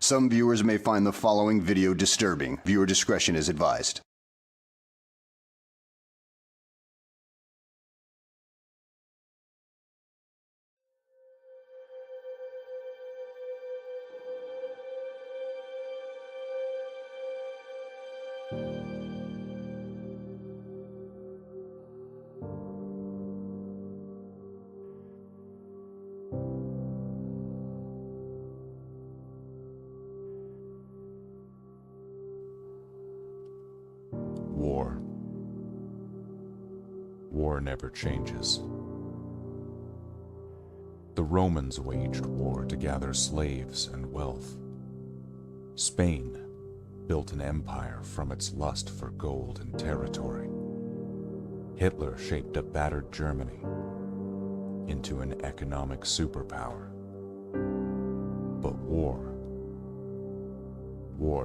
Some viewers may find the following video disturbing. Viewer discretion is advised. War. War never changes. The Romans waged war to gather slaves and wealth. Spain built an empire from its lust for gold and territory. Hitler shaped a battered Germany into an economic superpower. But war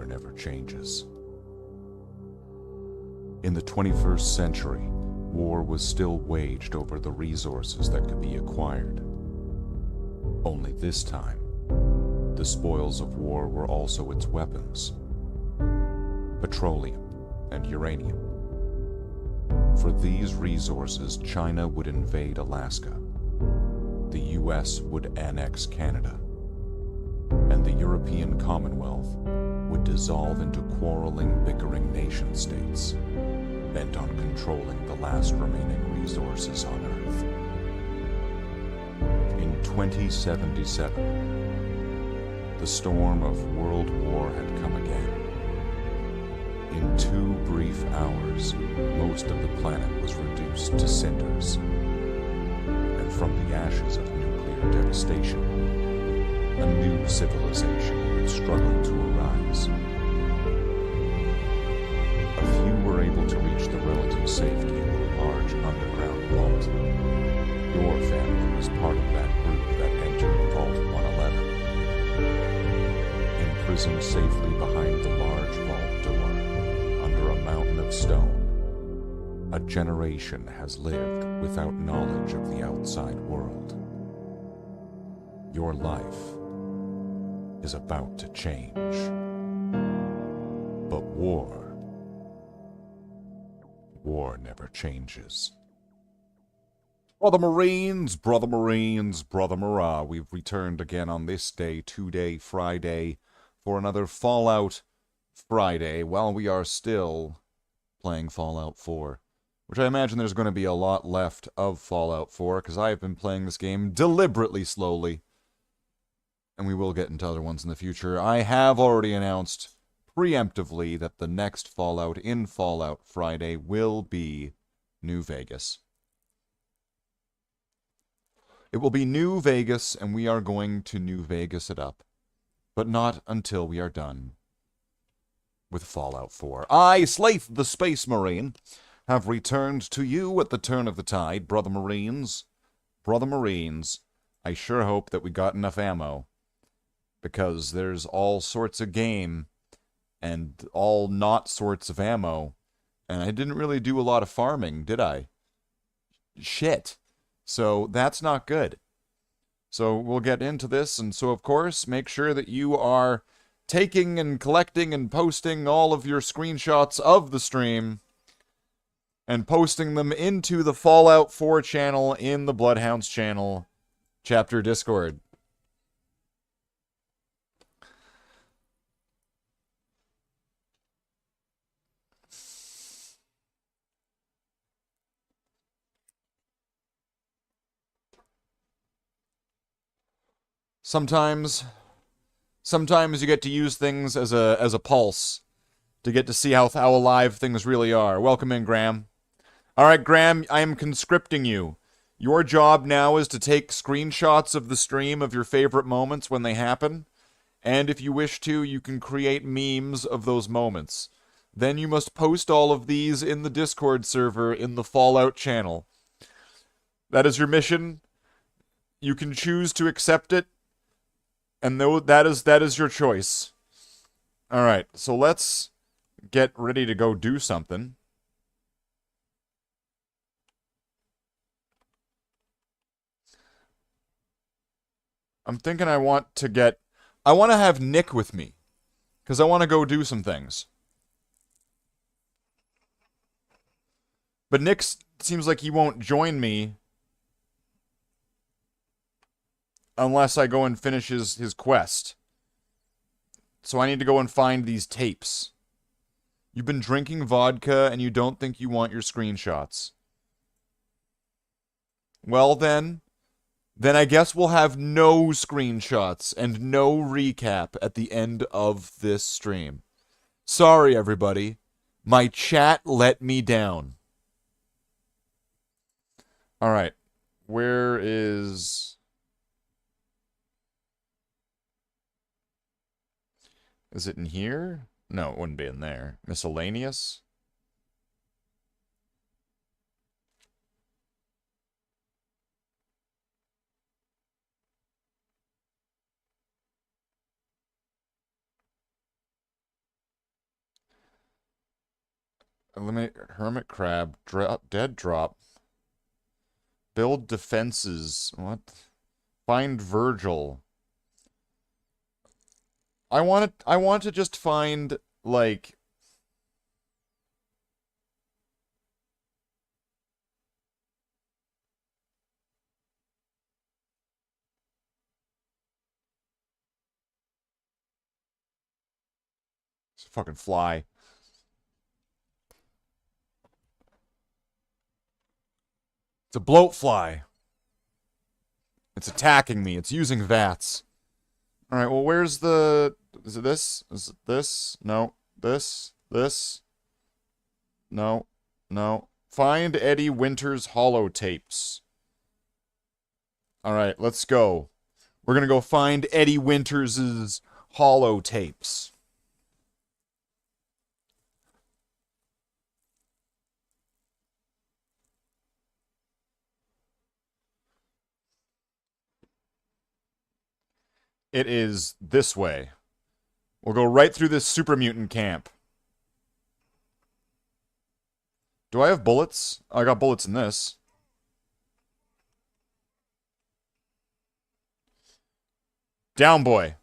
never changes. In the 21st century, war was still waged over the resources that could be acquired. Only this time, the spoils of war were also its weapons: petroleum and uranium. For these resources, China would invade Alaska, the US would annex Canada, and the European Commonwealth would dissolve into quarreling, bickering nation-states, bent on controlling the last remaining resources on Earth. In 2077, the storm of World War had come again. In 2 brief hours, most of the planet was reduced to cinders, and from the ashes of nuclear devastation, a new civilization would struggle to arise. A few were able to reach the relative safety of a large underground vault. Your family was part of that group that entered Vault 111. Imprisoned safely behind the large vault door, under a mountain of stone, a generation has lived without knowledge of the outside world. Your life is about to change. But war never changes. Brother Marines, Brother Marines, Brother Marah, we've returned again on this day, today, Friday, for another Fallout Friday, while we are still playing Fallout 4. Which I imagine there's going to be a lot left of Fallout 4, because I have been playing this game deliberately slowly. And we will get into other ones in the future. I have already announced preemptively that the next Fallout in Fallout Friday will be New Vegas. It will be New Vegas, and we are going to New Vegas it up. But not until we are done with Fallout 4. I, Slathe the Space Marine, have returned to you at the turn of the tide, Brother Marines. Brother Marines, I sure hope that we got enough ammo, because there's all sorts of game and all not sorts of ammo, and I didn't really do a lot of farming, did I? Shit. So that's not good. So we'll get into this, and so of course, make sure that you are taking and collecting and posting all of your screenshots of the stream and posting them into the Fallout 4 channel in the Bloodhounds channel chapter Discord. Sometimes you get to use things as a pulse to get to see how alive things really are. Welcome in, Graham. All right, Graham, I am conscripting you. Your job now is to take screenshots of the stream of your favorite moments when they happen, and if you wish to, you can create memes of those moments. Then you must post all of these in the Discord server in the Fallout channel. That is your mission. You can choose to accept it, and that is your choice. All right, so let's get ready to go do something. I'm thinking I want to get I want to have Nick with me. Because I want to go do some things. But Nick seems like he won't join me unless I go and finish his quest. So I need to go and find these tapes. You've been drinking vodka and you don't think you want your screenshots. Well then I guess we'll have no screenshots and no recap at the end of this stream. Sorry, everybody. My chat let me down. Alright. Where is... Is it in here? No, it wouldn't be in there. Miscellaneous? Eliminate Hermit Crab. Dead Drop. Build defenses. What? Find Virgil. I want to just find, like... It's a fucking fly. It's a bloat fly. It's attacking me. It's using VATS. Alright, well, where's the... Is it this? Is it this? No. This? This? No. No. Find Eddie Winter's holotapes. Alright, let's go. We're gonna go find Eddie Winter's holotapes. It is this way. We'll go right through this super mutant camp. Do I have bullets? I got bullets in this. Down, boy.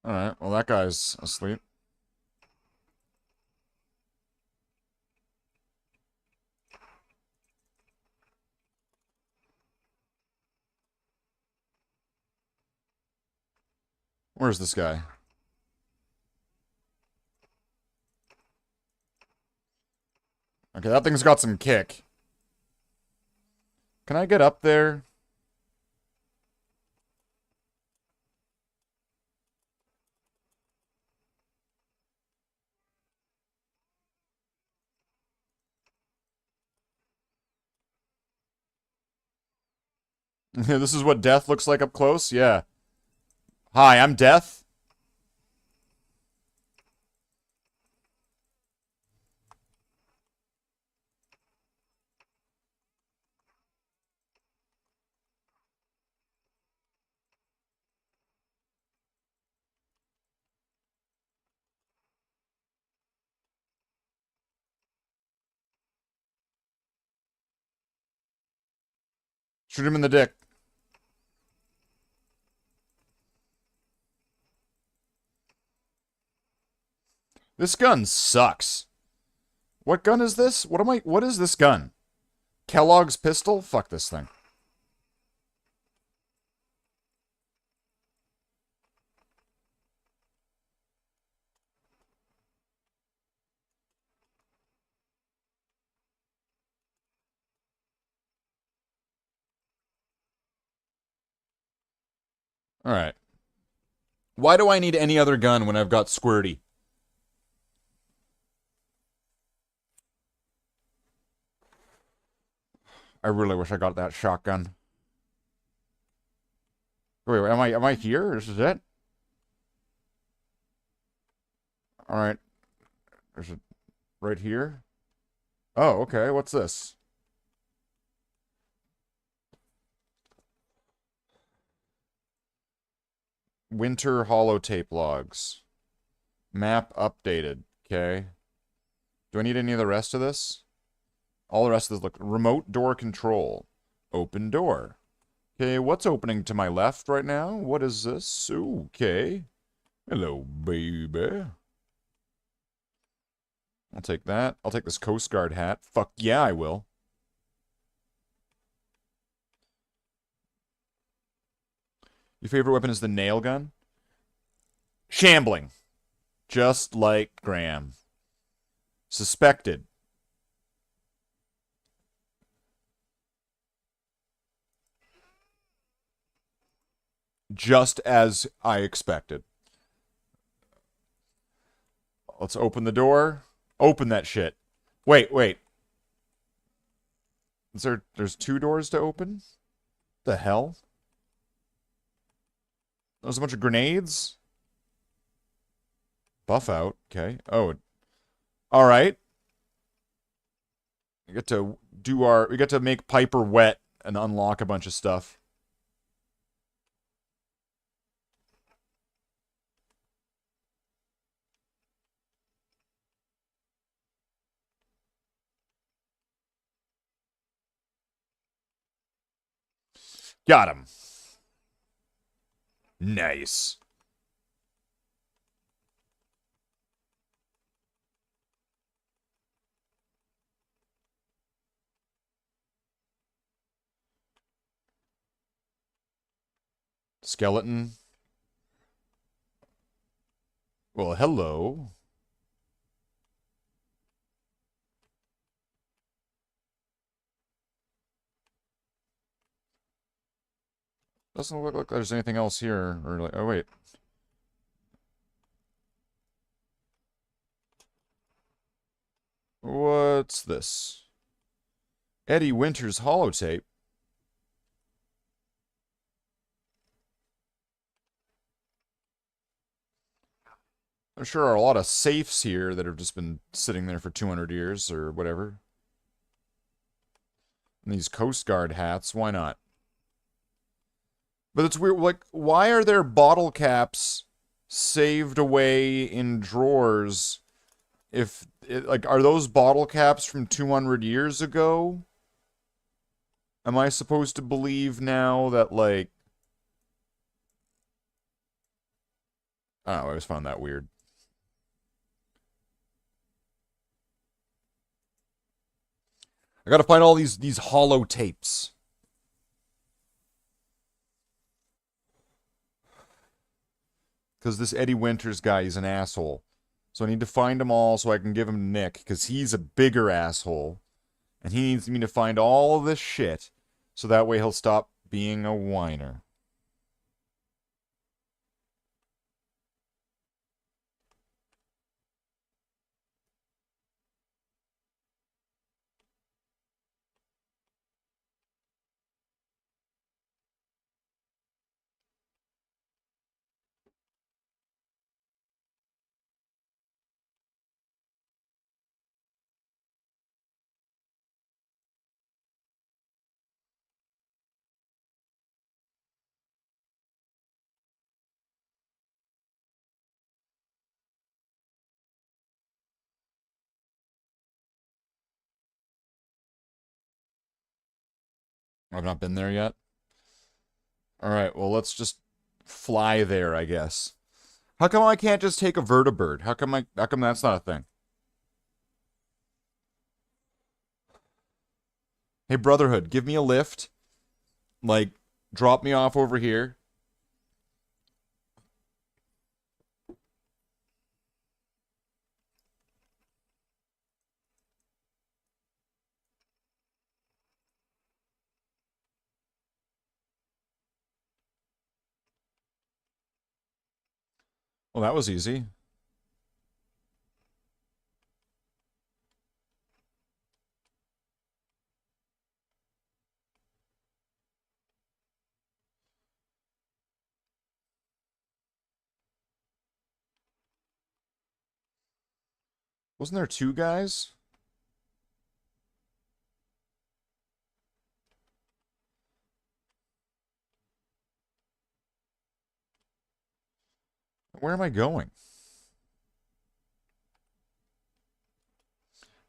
Alright, well, that guy's asleep. Where's this guy? Okay, that thing's got some kick. Can I get up there? This is what death looks like up close? Yeah. Hi, I'm Death. Shoot him in the dick. This gun sucks. What gun is this? What is this gun? Kellogg's pistol? Fuck this thing. Alright. Why do I need any other gun when I've got Squirty? I really wish I got that shotgun. Wait, am I here? This is it? Alright. There's it right here. Oh, okay. What's this? Winter holotape logs. Map updated. Okay. Do I need any of the rest of this? All the rest of this, look. Remote door control. Open door. Okay, what's opening to my left right now? What is this? Okay. Hello, baby. I'll take that. I'll take this Coast Guard hat. Fuck yeah, I will. Your favorite weapon is the nail gun? Shambling. Just like Graham. Suspected. Just as I expected. Let's open the door. Open that shit. Wait. There's 2 doors to open? The hell? There's a bunch of grenades? Buff out. Okay. Oh. Alright. We get to make Piper wet and unlock a bunch of stuff. Got him. Nice. Skeleton. Well, hello. Doesn't look like there's anything else here. Or like, oh, wait. What's this? Eddie Winter's holotape. There sure are a lot of safes here that have just been sitting there for 200 years or whatever. And these Coast Guard hats, why not? But it's weird, like, why are there bottle caps saved away in drawers? Like, are those bottle caps from 200 years ago? Am I supposed to believe now that, like... I don't know, I always found that weird. I gotta find all these hollow tapes. Because this Eddie Winters guy is an asshole. So I need to find them all so I can give them to Nick, because he's a bigger asshole. And he needs me to find all of this shit, so that way he'll stop being a whiner. I've not been there yet. Alright, well, let's just fly there, I guess. How come I can't just take a vertibird? How come that's not a thing? Hey, Brotherhood, give me a lift. Like, drop me off over here. Well, that was easy. Wasn't there 2 guys? Where am I going?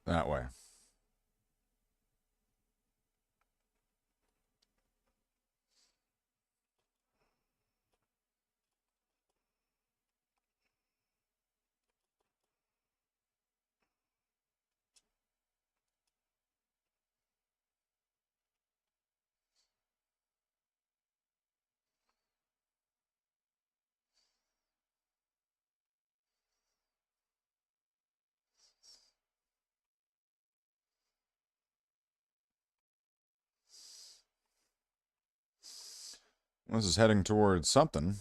That way. This is heading towards something.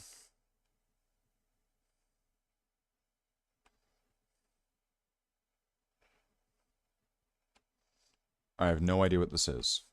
I have no idea what this is.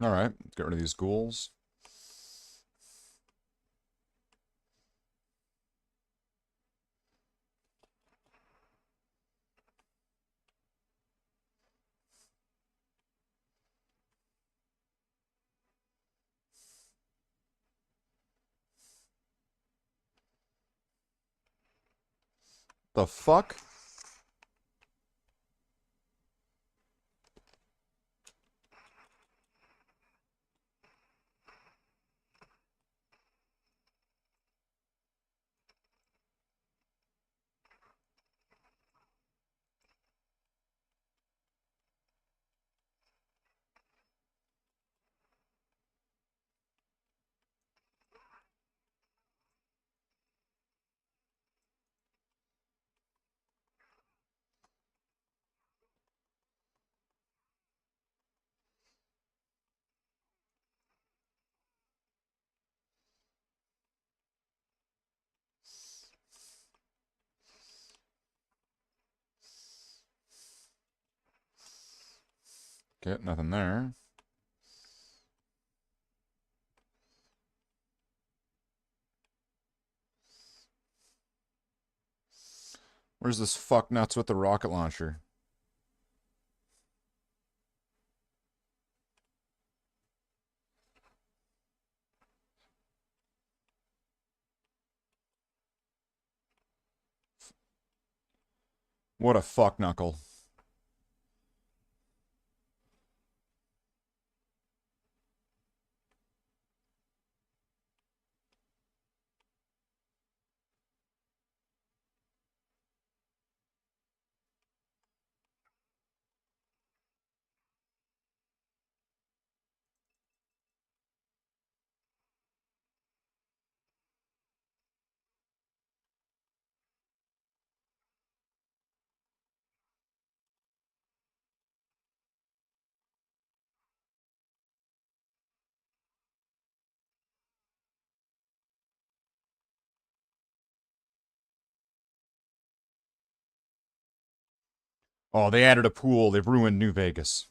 Alright, get rid of these ghouls. The fuck? Okay, nothing there. Where's this fuck nuts with the rocket launcher? What a fuck knuckle. Oh, they added a pool. They've ruined New Vegas.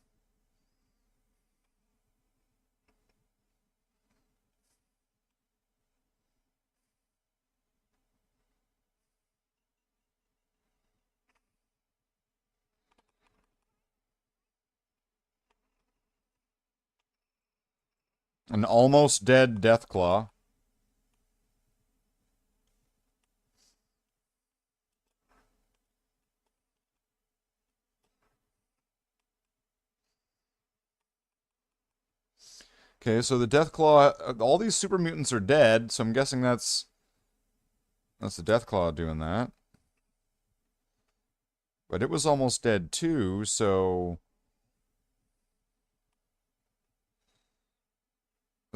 An almost dead Deathclaw. Okay, so the Deathclaw, all these super mutants are dead, so I'm guessing that's the Deathclaw doing that. But it was almost dead too, so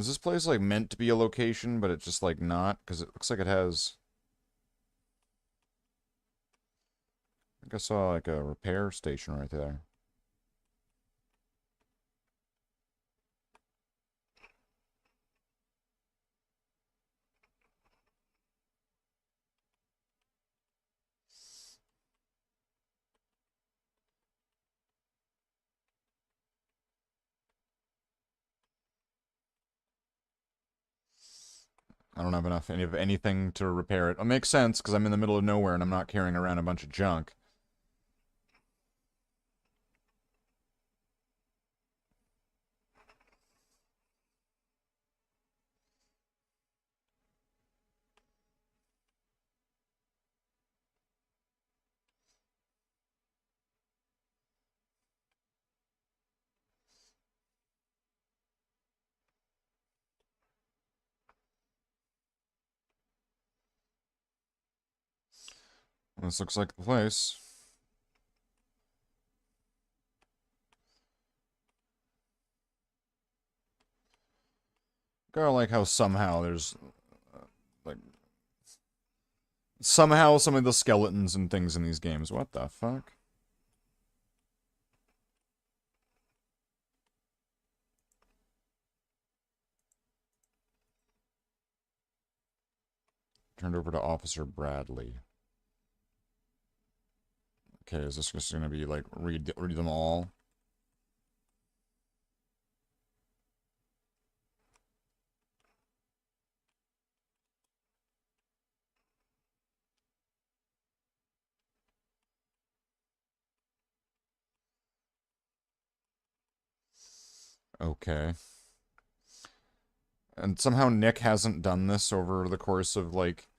Is this place, like, meant to be a location, but it's just, like, not? Because it looks like it has... I think I saw, like, a repair station right there. I don't have enough anything to repair it. It makes sense, because I'm in the middle of nowhere and I'm not carrying around a bunch of junk. This looks like the place. Kinda like how somehow there's... like... Somehow some of the skeletons and things in these games. What the fuck? Turned over to Officer Bradley. Okay, is this just gonna be like read them all? Okay. And somehow Nick hasn't done this over the course of like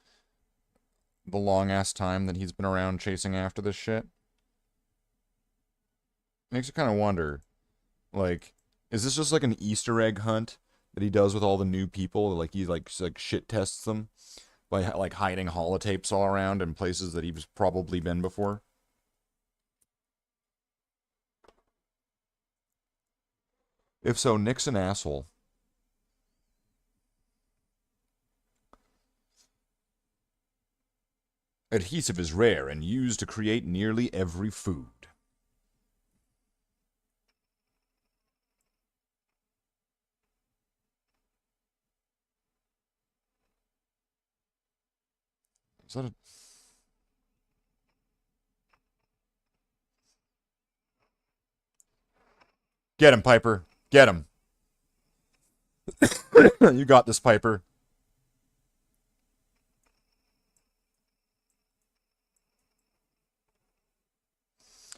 the long ass time that he's been around chasing after this shit. Makes you kind of wonder, like, is this just like an Easter egg hunt that he does with all the new people? Like he like shit tests them by like hiding holotapes all around in places that he's probably been before. If so, Nick's an asshole. Adhesive is rare and used to create nearly every food. Is that a... Get him, Piper. Get him. You got this, Piper.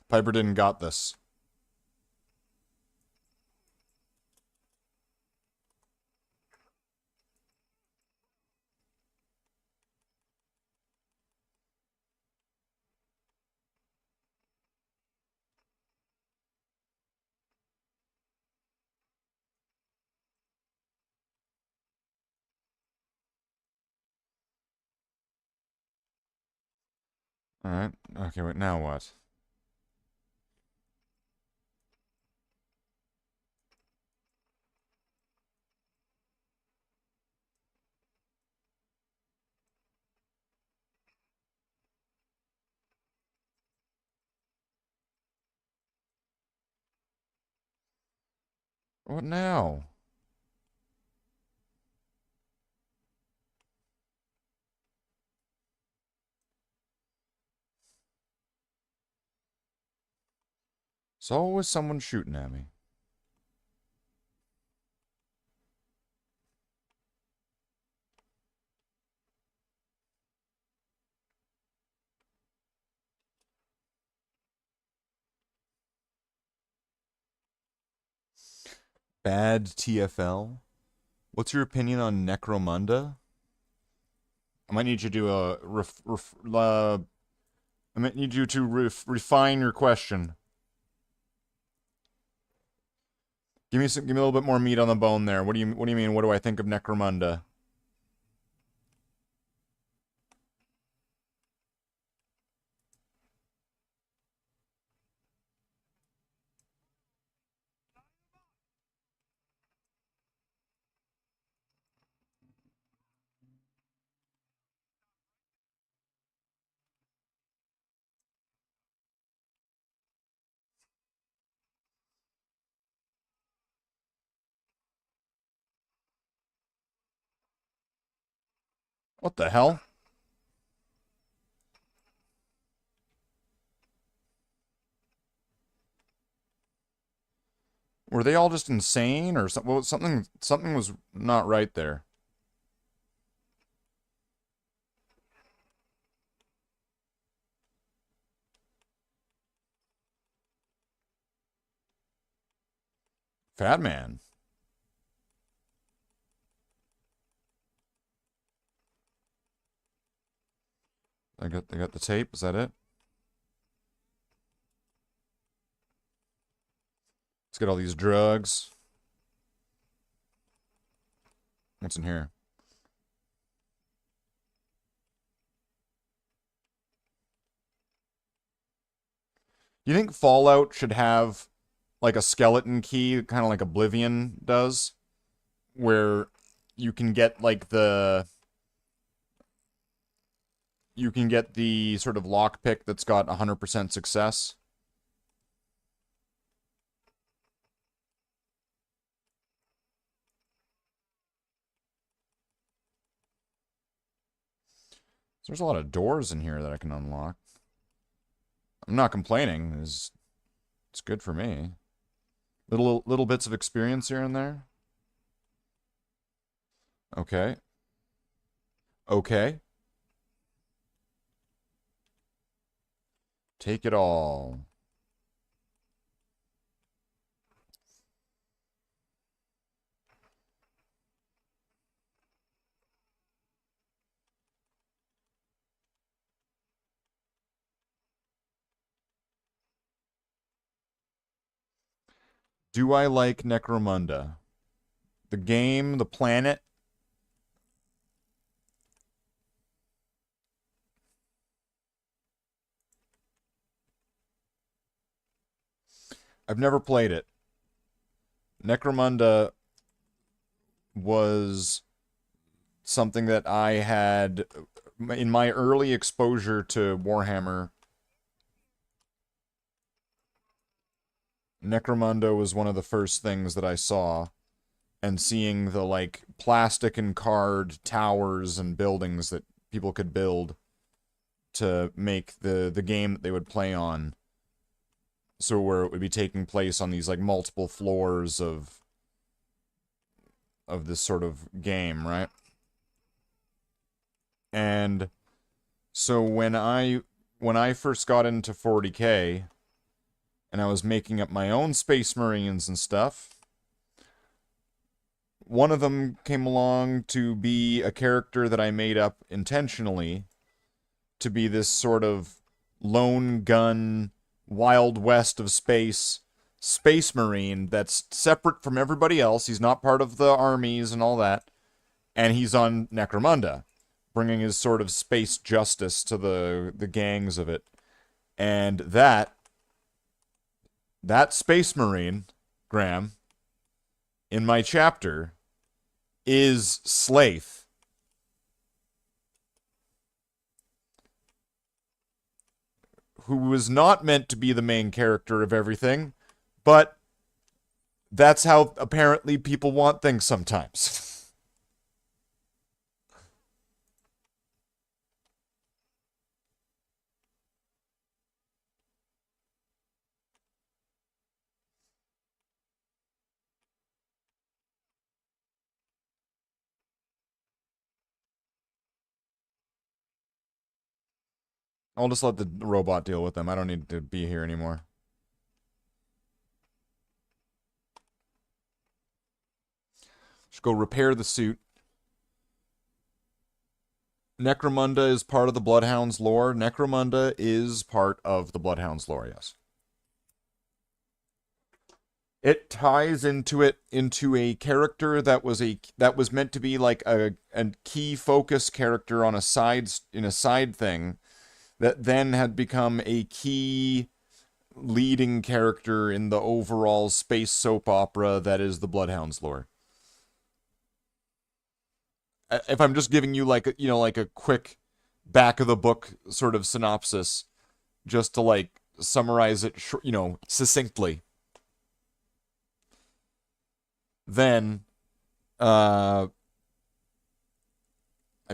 Piper didn't got this. Alright. Okay, wait, now what? What now? There's always someone shooting at me. Bad TFL? What's your opinion on Necromunda? I might need you to I might need you to refine your question. Give me a little bit more meat on the bone there. What do you mean? What do I think of Necromunda? What the hell? Were they all just insane, or something? Well, something was not right there. Fat man. They got the tape. Is that it? Let's get all these drugs. What's in here? You think Fallout should have like a skeleton key, kind of like Oblivion does, where you can get like you can get the sort of lockpick that's got 100% success? There's a lot of doors in here that I can unlock. I'm not complaining. It's good for me. Little bits of experience here and there. Okay. Okay. Take it all. Do I like Necromunda? The game, the planet? I've never played it. Necromunda was something that I had in my early exposure to Warhammer. Necromunda was one of the first things that I saw, and seeing the like plastic and card towers and buildings that people could build to make the game that they would play on. So where it would be taking place on these like multiple floors of this sort of game, right? And so when I first got into 40K and I was making up my own Space Marines and stuff, one of them came along to be a character that I made up intentionally to be this sort of lone gun, Wild West of space Marine that's separate from everybody else. He's not part of the armies and all that. And he's on Necromunda, bringing his sort of space justice to the gangs of it. And that Space Marine, Graham, in my chapter, is Slathe. Who was not meant to be the main character of everything, but that's how apparently people want things sometimes. I'll just let the robot deal with them. I don't need to be here anymore. Just go repair the suit. Necromunda is part of the Bloodhounds lore. Necromunda is part of the Bloodhounds lore, yes. It ties into a character that was meant to be like a key focus character on a side thing that then had become a key leading character in the overall space soap opera that is the Bloodhounds lore. If I'm just giving you like a quick back of the book sort of synopsis, just to like summarize it, succinctly, then I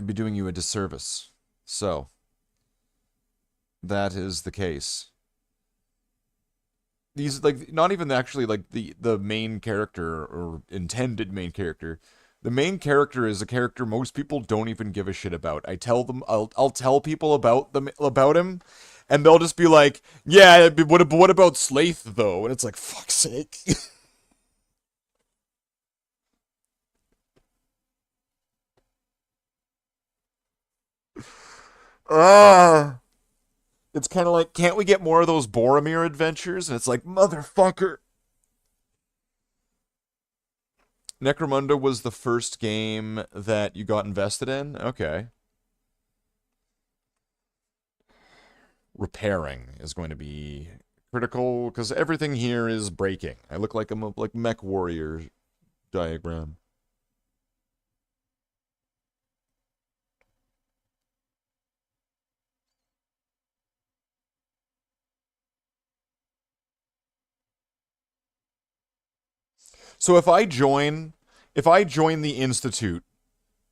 I'd be doing you a disservice. So, that is the case. These, like, not even actually, like, the main character or intended main character. The main character is a character most people don't even give a shit about. I'll tell people about him, and they'll just be like, yeah, but what about Slathe, though? And it's like, fuck's sake. Ah. It's kind of like, can't we get more of those Boromir adventures? And it's like, motherfucker. Necromunda was the first game that you got invested in? Okay. Repairing is going to be critical, because everything here is breaking. I look like I'm a like mech warrior diagram. So if I join the Institute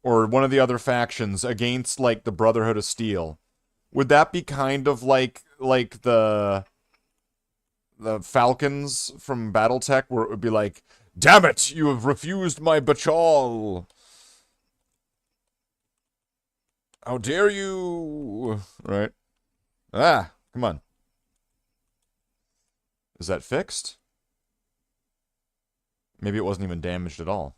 or one of the other factions against like the Brotherhood of Steel, would that be kind of like the Falcons from BattleTech, where it would be like, damn it, you have refused my bachal. How dare you? Right. Ah, come on. Is that fixed? Maybe it wasn't even damaged at all.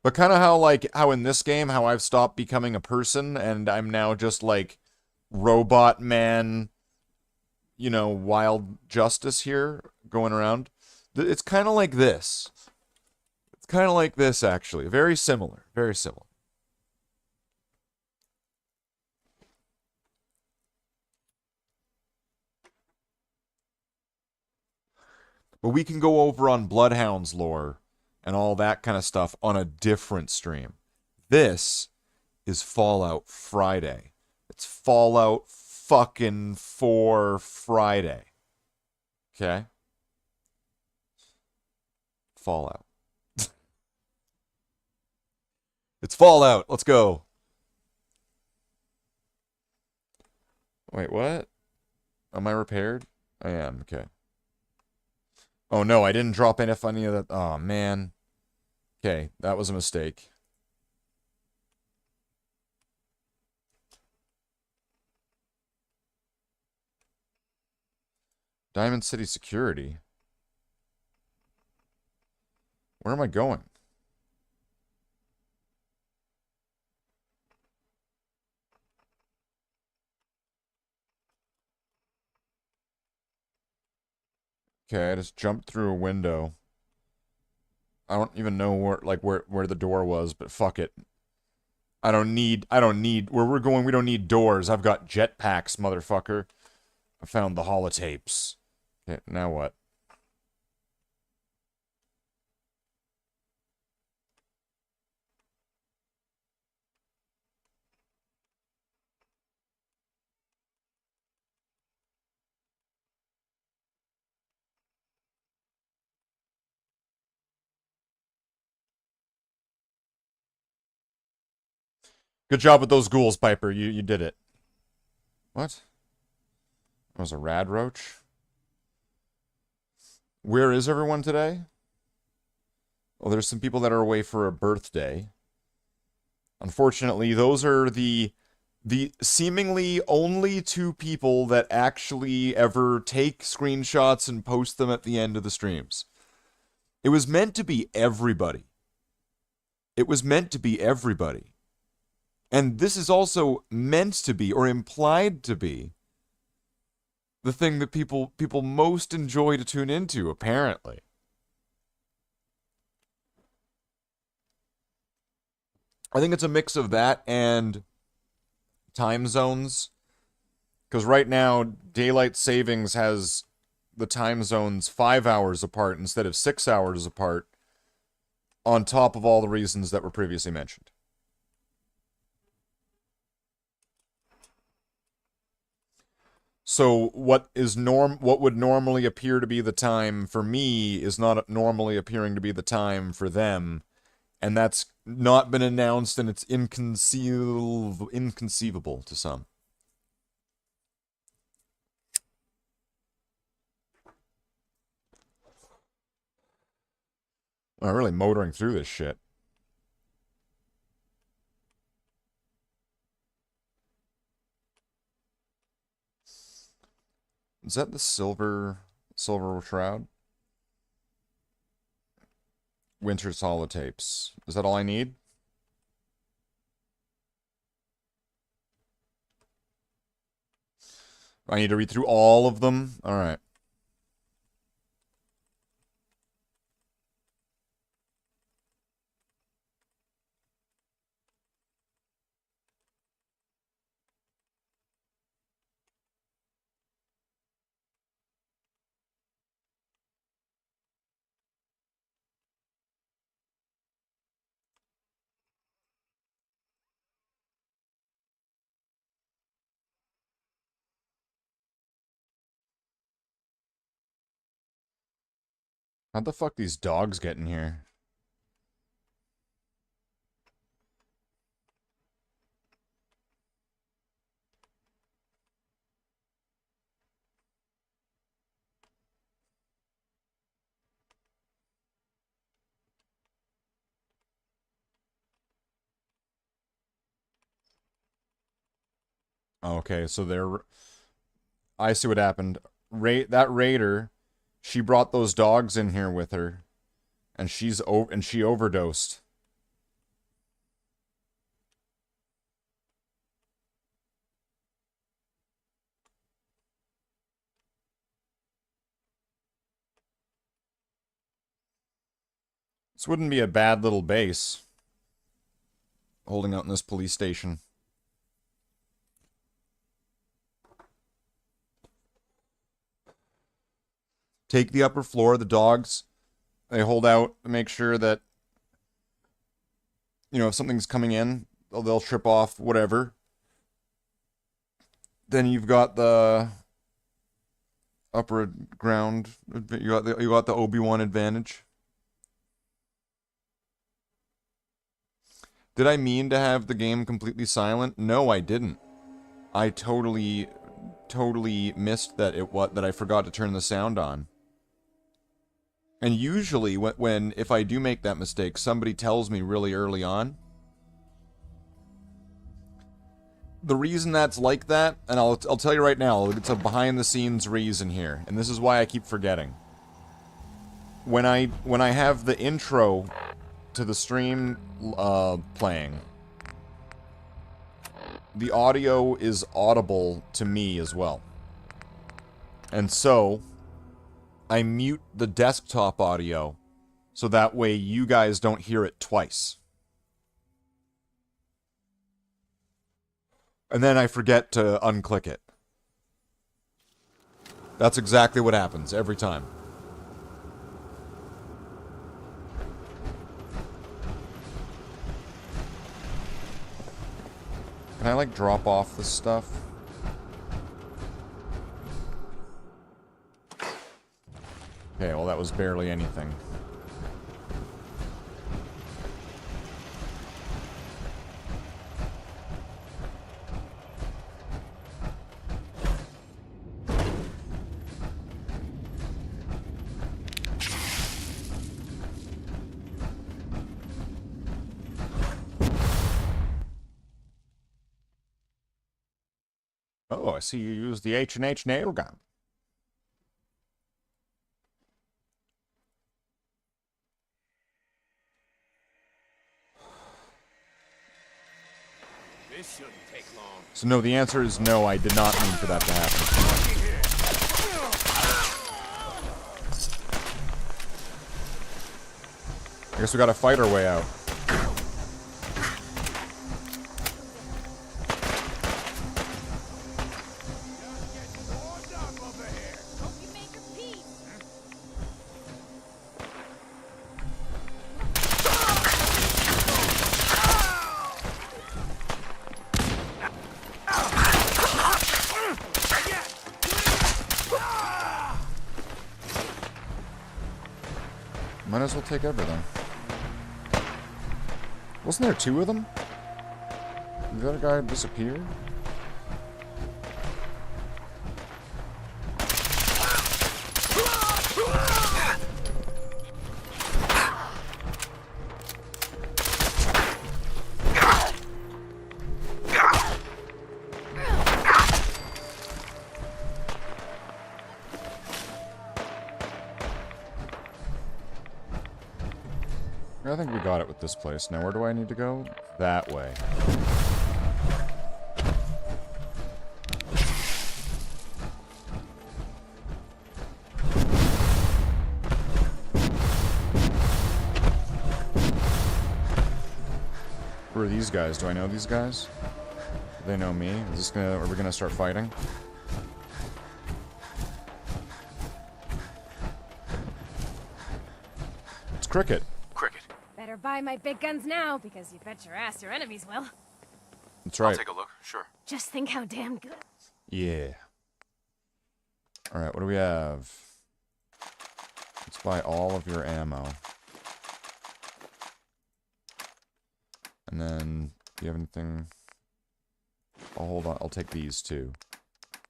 But kind of how in this game, how I've stopped becoming a person and I'm now just like robot man, you know, wild justice here going around. It's kind of like this. It's kind of like this, actually. Very similar. Very similar. But we can go over on Bloodhound's lore and all that kind of stuff on a different stream. This is Fallout Friday. It's Fallout fucking 4 Friday. Okay? Fallout. It's Fallout. Let's go. Wait, what? Am I repaired? I am. Okay. Oh no, I didn't drop any of that. Oh man. Okay, that was a mistake. Diamond City Security. Where am I going? Okay, I just jumped through a window. I don't even know where the door was, but fuck it. I don't need where we're going, we don't need doors. I've got jetpacks, motherfucker. I found the holotapes. Okay, now what? Good job with those ghouls, Piper. You did it. What? That was a rad roach? Where is everyone today? Well, there's some people that are away for a birthday. Unfortunately, those are the seemingly only two people that actually ever take screenshots and post them at the end of the streams. It was meant to be everybody. It was meant to be everybody. And this is also meant to be, or implied to be, the thing that people most enjoy to tune into, apparently. I think it's a mix of that and time zones. Because right now, daylight savings has the time zones 5 hours apart instead of 6 hours apart, on top of all the reasons that were previously mentioned. So what would normally appear to be the time for me is not normally appearing to be the time for them, and that's not been announced, and it's inconceivable to some. I'm really motoring through this shit. Is that the silver shroud? Winter's holotapes. Is that all I need? I need to read through all of them? Alright. How'd the fuck these dogs get in here? Okay, so they're... I see what happened. That raider, she brought those dogs in here with her, and she overdosed. This wouldn't be a bad little base, holding out in this police station. Take the upper floor, the dogs, they hold out, make sure that, you know, if something's coming in, they'll trip off, whatever. Then you've got the upper ground, you got the Obi-Wan advantage. Did I mean to have the game completely silent? No, I didn't. I totally missed that that I forgot to turn the sound on. And usually, if I do make that mistake, somebody tells me really early on. The reason that's like that, and I'll tell you right now, it's a behind-the-scenes reason here, and this is why I keep forgetting. When I have the intro to the stream playing, the audio is audible to me as well. And so I mute the desktop audio, so that way you guys don't hear it twice. And then I forget to unclick it. That's exactly what happens every time. Can I, like, drop off this stuff? Okay, well, that was barely anything. Oh, I see you use the H&H nail gun. This shouldn't take long. So no, the answer is no, I did not mean for that to happen. I guess we gotta fight our way out. as well take everything. Wasn't there 2 of them? Did the other guy disappear? I think we got it with this place. Now, where do I need to go? That way. Who are these guys? Do I know these guys? Do they know me? Is this gonna... Are we gonna start fighting? It's Cricket. Cricket. Better buy my big guns now, because you bet your ass your enemies will. That's right. I'll take a look. Sure. Just think how damn good. Yeah. Alright, what do we have? Let's buy all of your ammo. And then, do you have anything? I'll hold on. I'll take these too.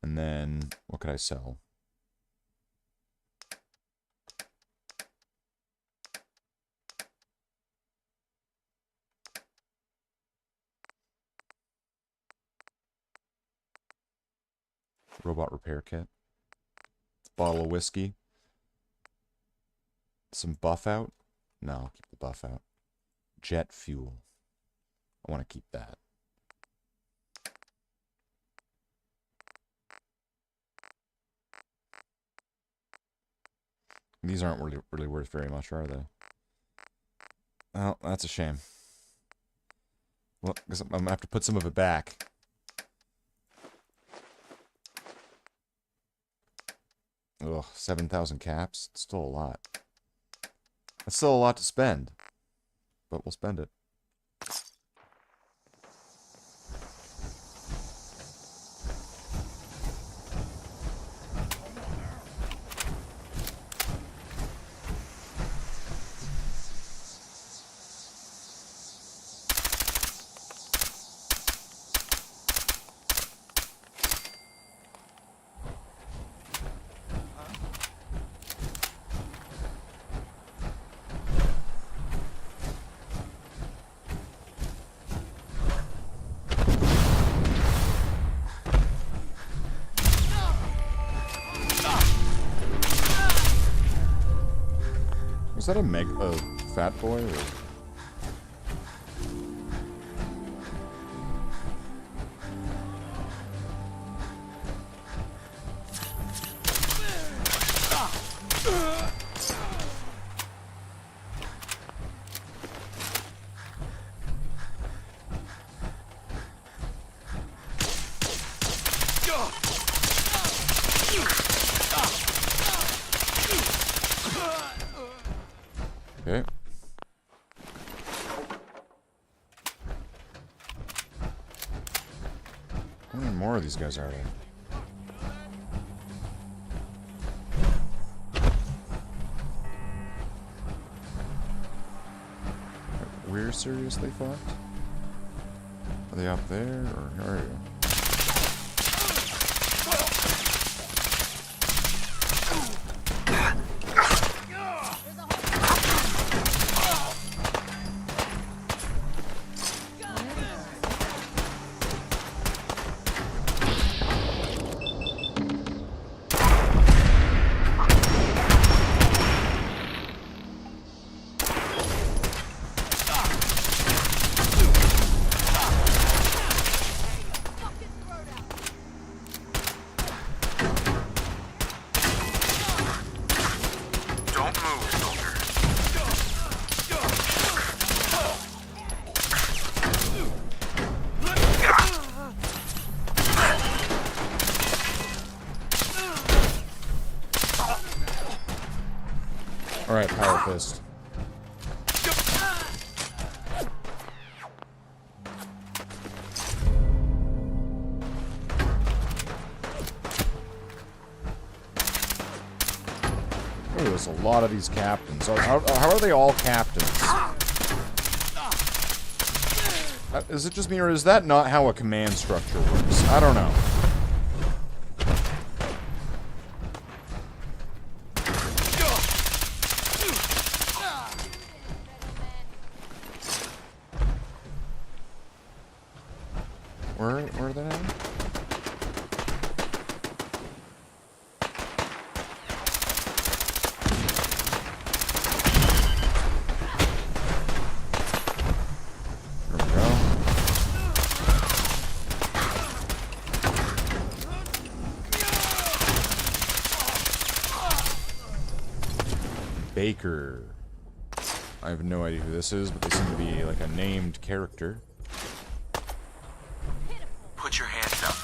And then, what could I sell? Robot repair kit. Bottle of whiskey. Some buff out? No, I'll keep the buff out. Jet fuel. I want to keep that. These aren't really worth very much, are they? Oh, that's a shame. Well, because I'm gonna have to put some of it back. Ugh, 7,000 caps. It's still a lot. That's still a lot to spend. But we'll spend it. Was that a fat boy? Or? Okay. How many more of these guys are there? We're seriously fucked? Are they up there, or where are you? Alright, Power Fist. Ooh, there's a lot of these captains. How are they all captains? Is it just me, or is that not how a command structure works? I don't know. Where are they now? There we go. Baker. I have no idea who this is, but they seem to be like a named character. Put your hands up.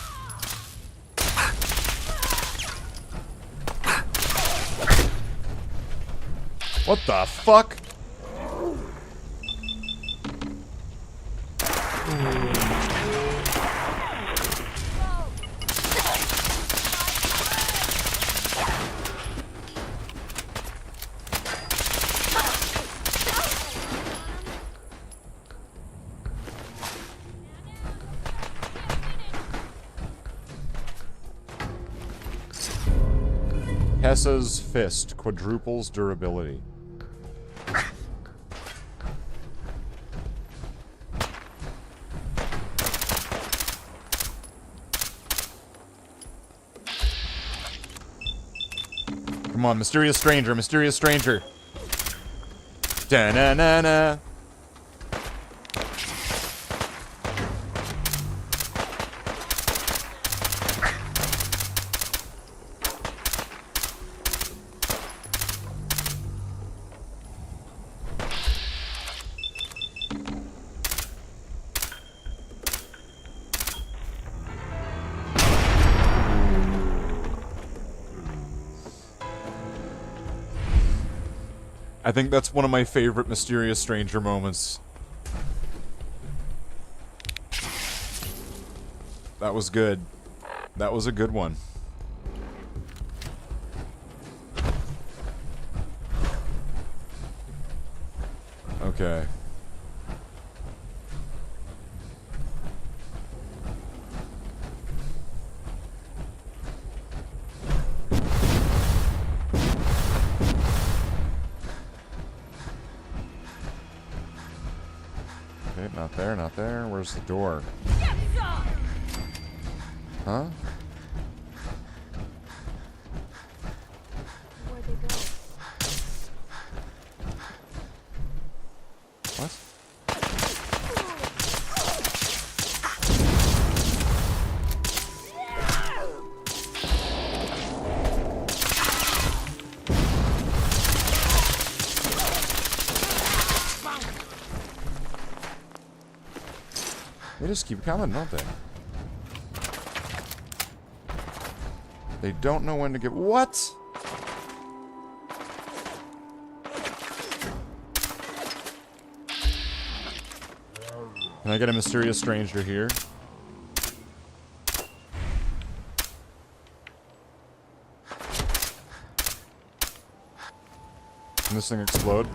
What the fuck? Tessa's fist quadruples durability. Come on, mysterious stranger, mysterious stranger. Da-na-na-na. I think that's one of my favorite Mysterious Stranger moments. That was good. That was a good one. Okay. Okay, not there, not there. Where's the door? Huh? Where'd they go? What? They just keep coming, don't they? They don't know when to get... What? Can I get a mysterious stranger here? Can this thing explode?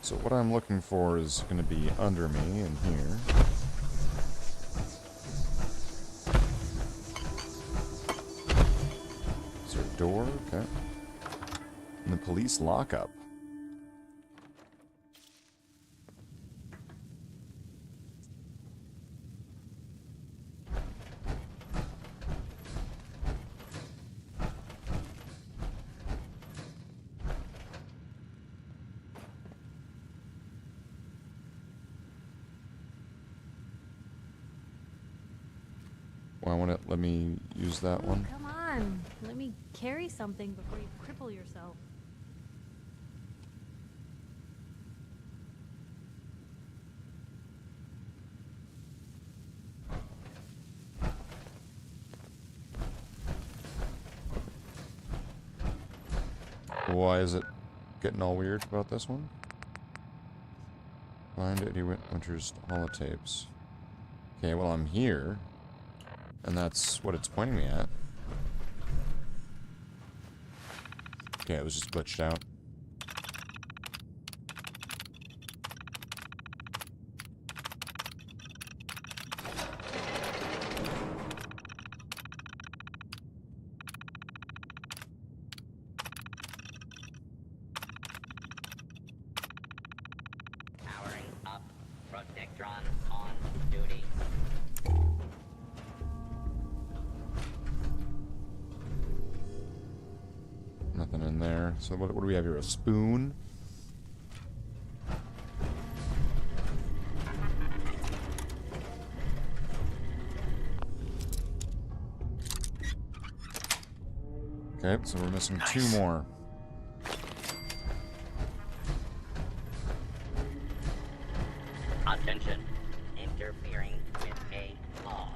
So what I'm looking for is going to be under me in here. Is there a door? Okay. And the police lockup. Why won't it let me use that one? Come on. Let me carry something before you cripple yourself. Why is it getting all weird about this one? Find Eddie Winter's holotapes. Okay, well I'm here. And that's what it's pointing me at. Okay, it was just glitched out. Powering up. Protectron on duty. Nothing in there. So what do we have here? A spoon? Okay, so we're missing two more. Attention. Interfering with a law.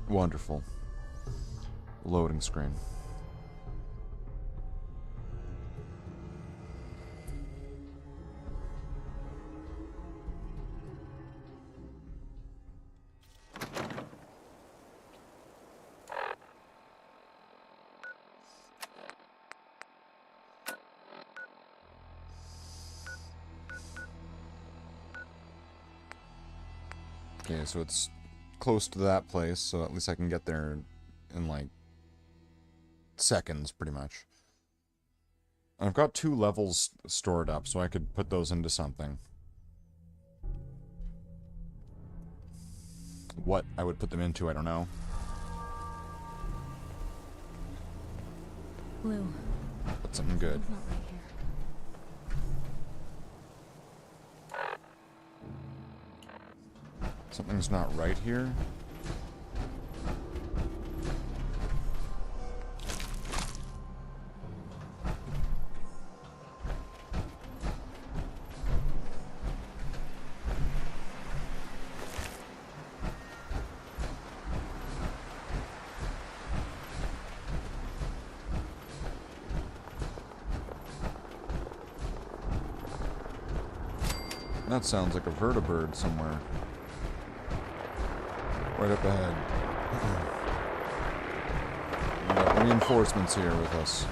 Wonderful. Loading screen. Okay, so it's close to that place, so at least I can get there in like seconds, pretty much. I've got 2 levels stored up, so I could put those into something. What I would put them into, I don't know. Blue. But something good. It's not right here. Something's not right here. That sounds like a vertibird somewhere. Right up ahead. We got reinforcements here with us.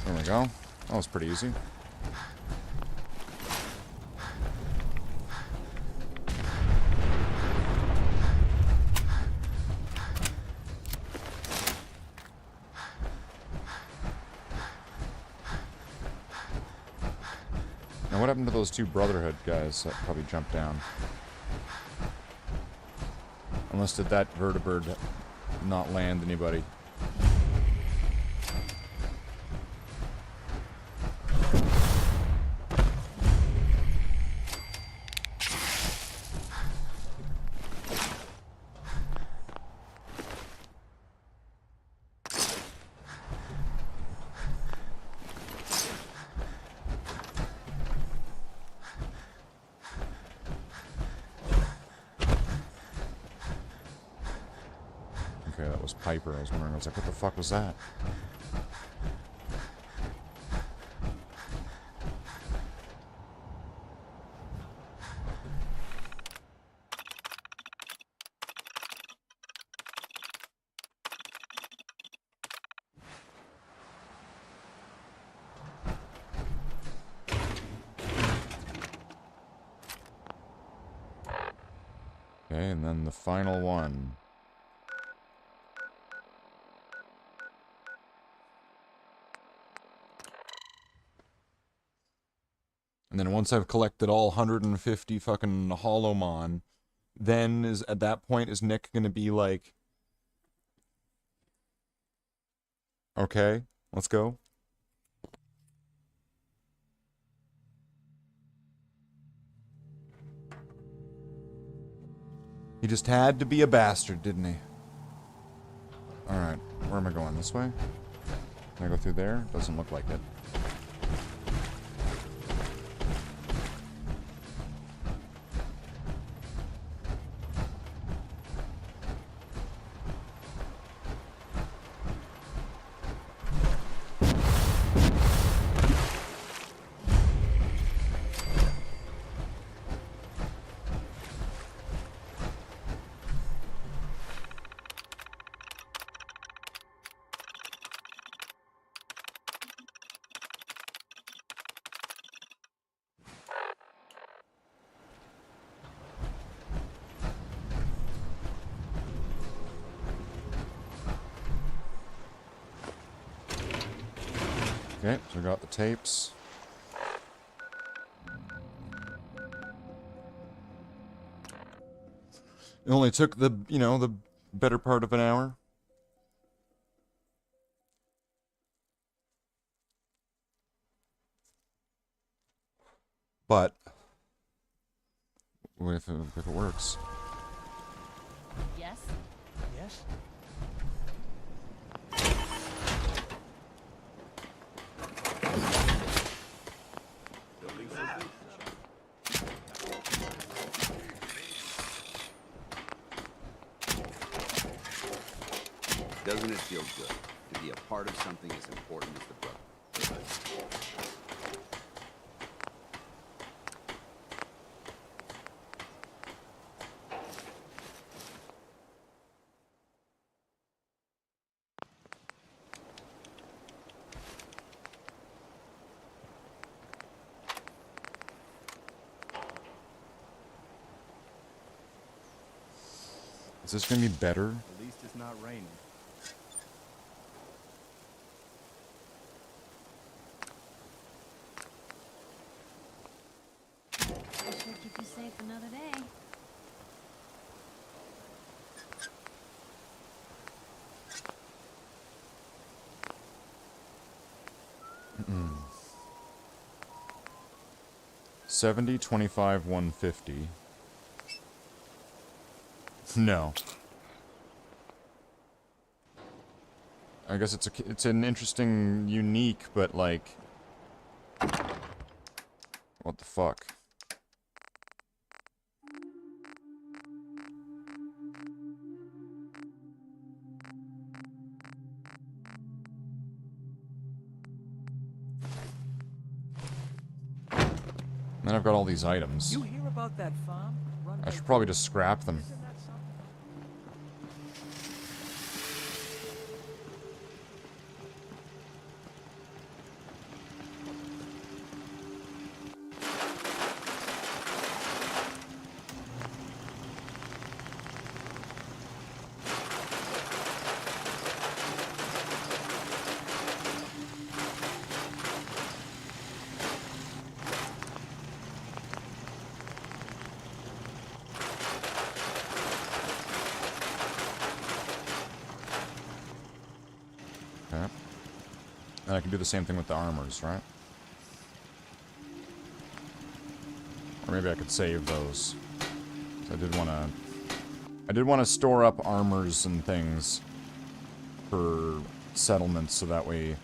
There we go. That was pretty easy. Now what happened to those 2 Brotherhood guys that probably jumped down? Unless did that vertibird not land anybody? Okay, that was Piper. I was wondering, I was like, what the fuck was that? Okay, and then the final one. And then once I've collected all 150 fucking Holomon, then is at that point is Nick gonna be like, okay, let's go. He just had to be a bastard, didn't he? Alright, where am I going? This way? Can I go through there? Doesn't look like it. Okay, so we got the tapes. It only took the, you know, the better part of an hour. But, if it works. Yes? Yes? Doesn't it feel good to be a part of something as important as the Brotherhood? Is this gonna be better? At least it's not raining. I should keep you safe another day. Mm-mm. 70, 25, 150. No. I guess it's an interesting, unique, but like, what the fuck? Then I've got all these items. You hear about that farm? I should probably just scrap them. Isn't that something? And I can do the same thing with the armors, right? Or maybe I could save those. I did want to store up armors and things for settlements, so that way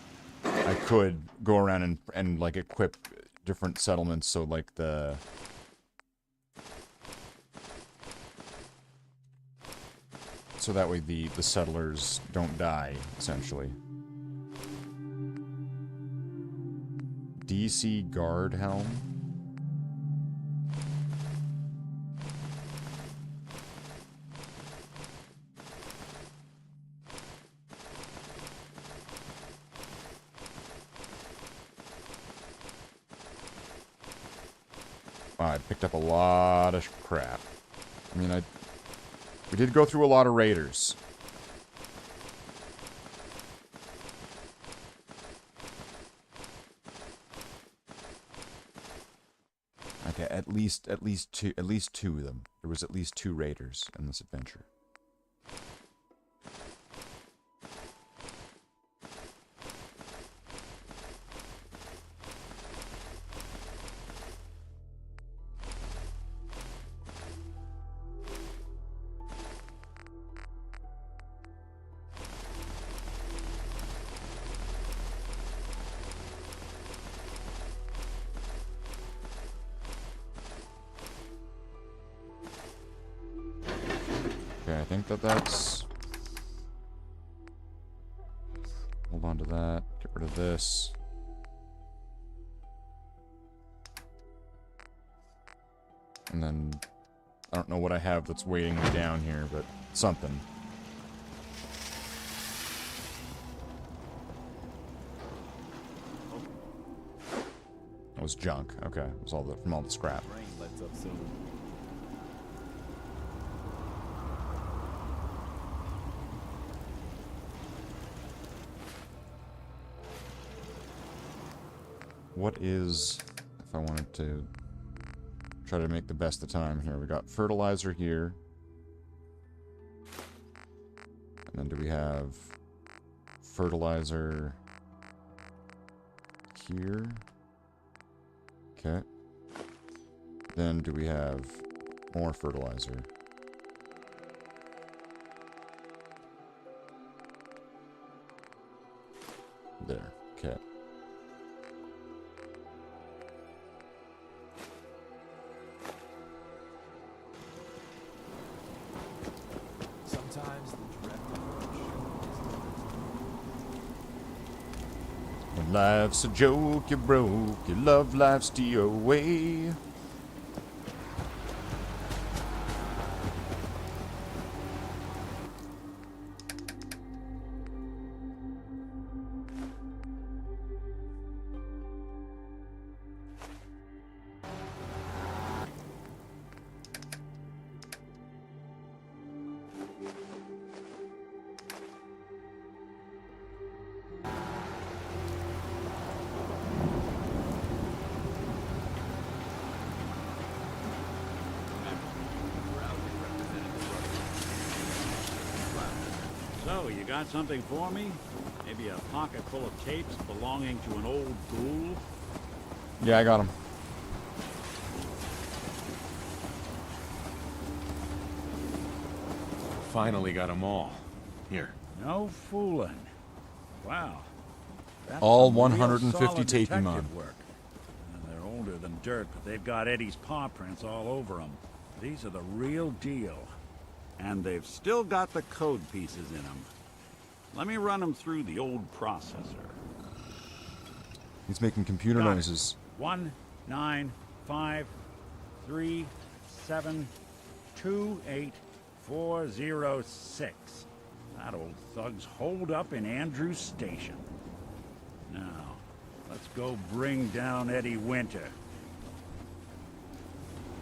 I could go around and like equip different settlements, so like so that way the settlers don't die, essentially. DC Guard Helm. Wow, I picked up a lot of crap. I mean, we did go through a lot of raiders. Okay, at least two of them. There was at least 2 raiders in this adventure. Okay, I think that's... Hold on to that. Get rid of this. And then... I don't know what I have that's weighing me down here, but something. It was junk. Okay, it was all from all the scrap. Rain lets up soon. What is, if I wanted to try to make the best of time here, we got fertilizer here. And then do we have fertilizer here? Okay. Then do we have more fertilizer? There. Okay. Sometimes the direct When life's a joke, you're broke, your love life's DOA. So, you got something for me? Maybe a pocket full of tapes belonging to an old ghoul? Yeah, I got him. finally got them all. Here. No fooling. Wow. That's All some real 150 solid taping detective on. work. And they're older than dirt, but they've got Eddie's paw prints all over them. These are the real deal. And they've still got the code pieces in them. Let me run them through the old processor. He's making computer Got it. noises. 1 9 5 3 7 2 8 4 0 6. That old thug's holed up in Andrews Station. Now, let's go bring down Eddie Winter.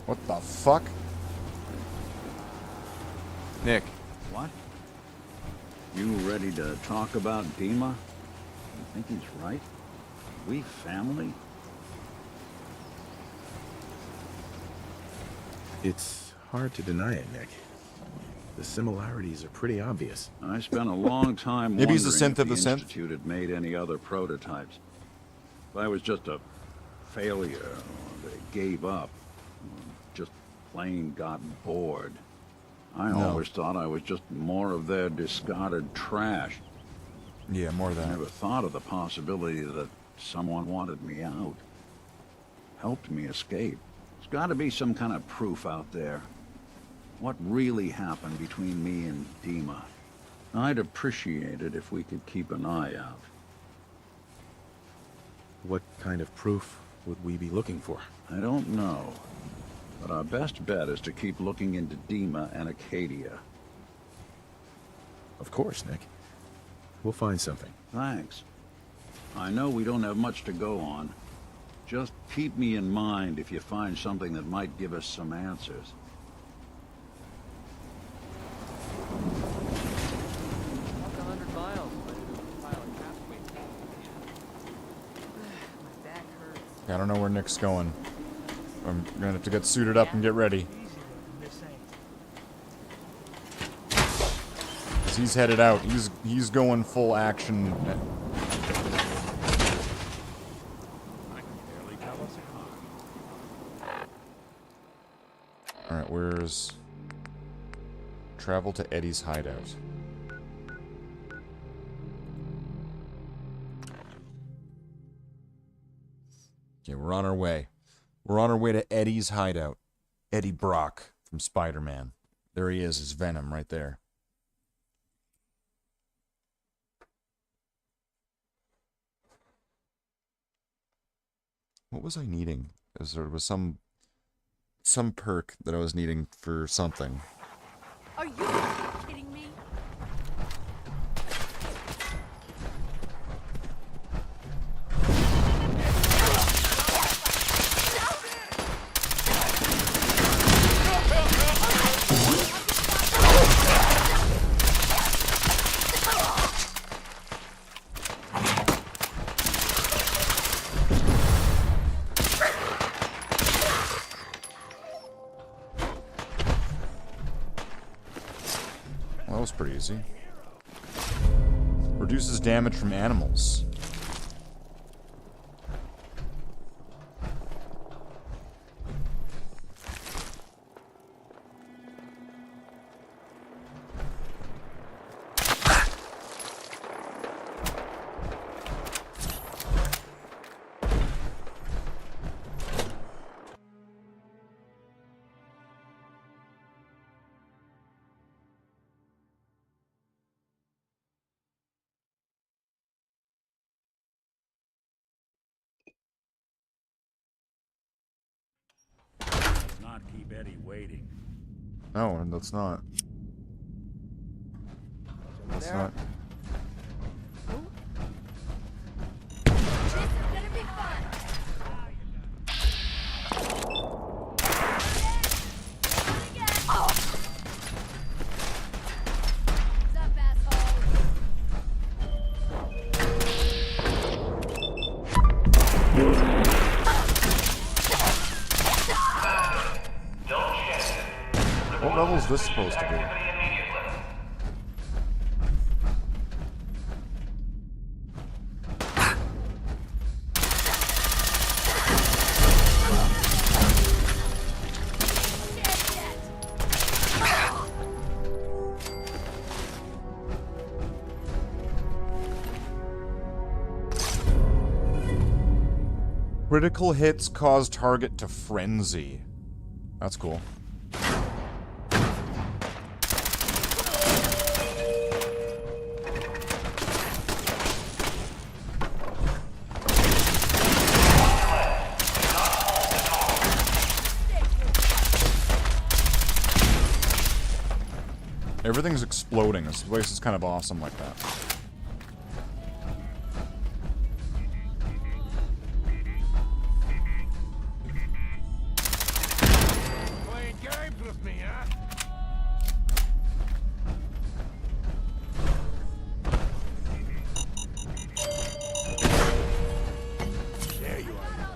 What the fuck? Nick. What? You ready to talk about Dima? You think he's right? We family? It's hard to deny it, Nick. The similarities are pretty obvious. I spent a long time Maybe he's the wondering synth if of the the synth. Institute had made any other prototypes. If I was just a failure, or they gave up, or just plain got bored. I always thought I was just more of their discarded trash. Yeah, more of I that. never thought of the possibility that someone wanted me out. Helped me escape. There's got to be some kind of proof out there. What really happened between me and Dima? I'd appreciate it if we could keep an eye out. What kind of proof would we be looking for? I don't know. But our best bet is to keep looking into Dima and Acadia. Of course, Nick. We'll find something. Thanks. I know we don't have much to go on. Just keep me in mind if you find something that might give us some answers. I don't know where Nick's going. I'm gonna have to get suited up and get ready. 'Cause he's headed out. He's going full action. Alright, where's... Travel to Eddie's hideout. Okay, we're on our way. We're on our way to Eddie's hideout. Eddie Brock from Spider-Man. There he is, his Venom right there. What was I needing? There was some perk that I was needing for something. Are you kidding me? Well, that was pretty easy. Reduces damage from animals. Let's not keep Eddie waiting. No, and that's not. That's not. What level is this supposed to be? Critical hits cause target to frenzy. That's cool. Everything's exploding. This place is kind of awesome like that. Playing games with me, huh? There you are.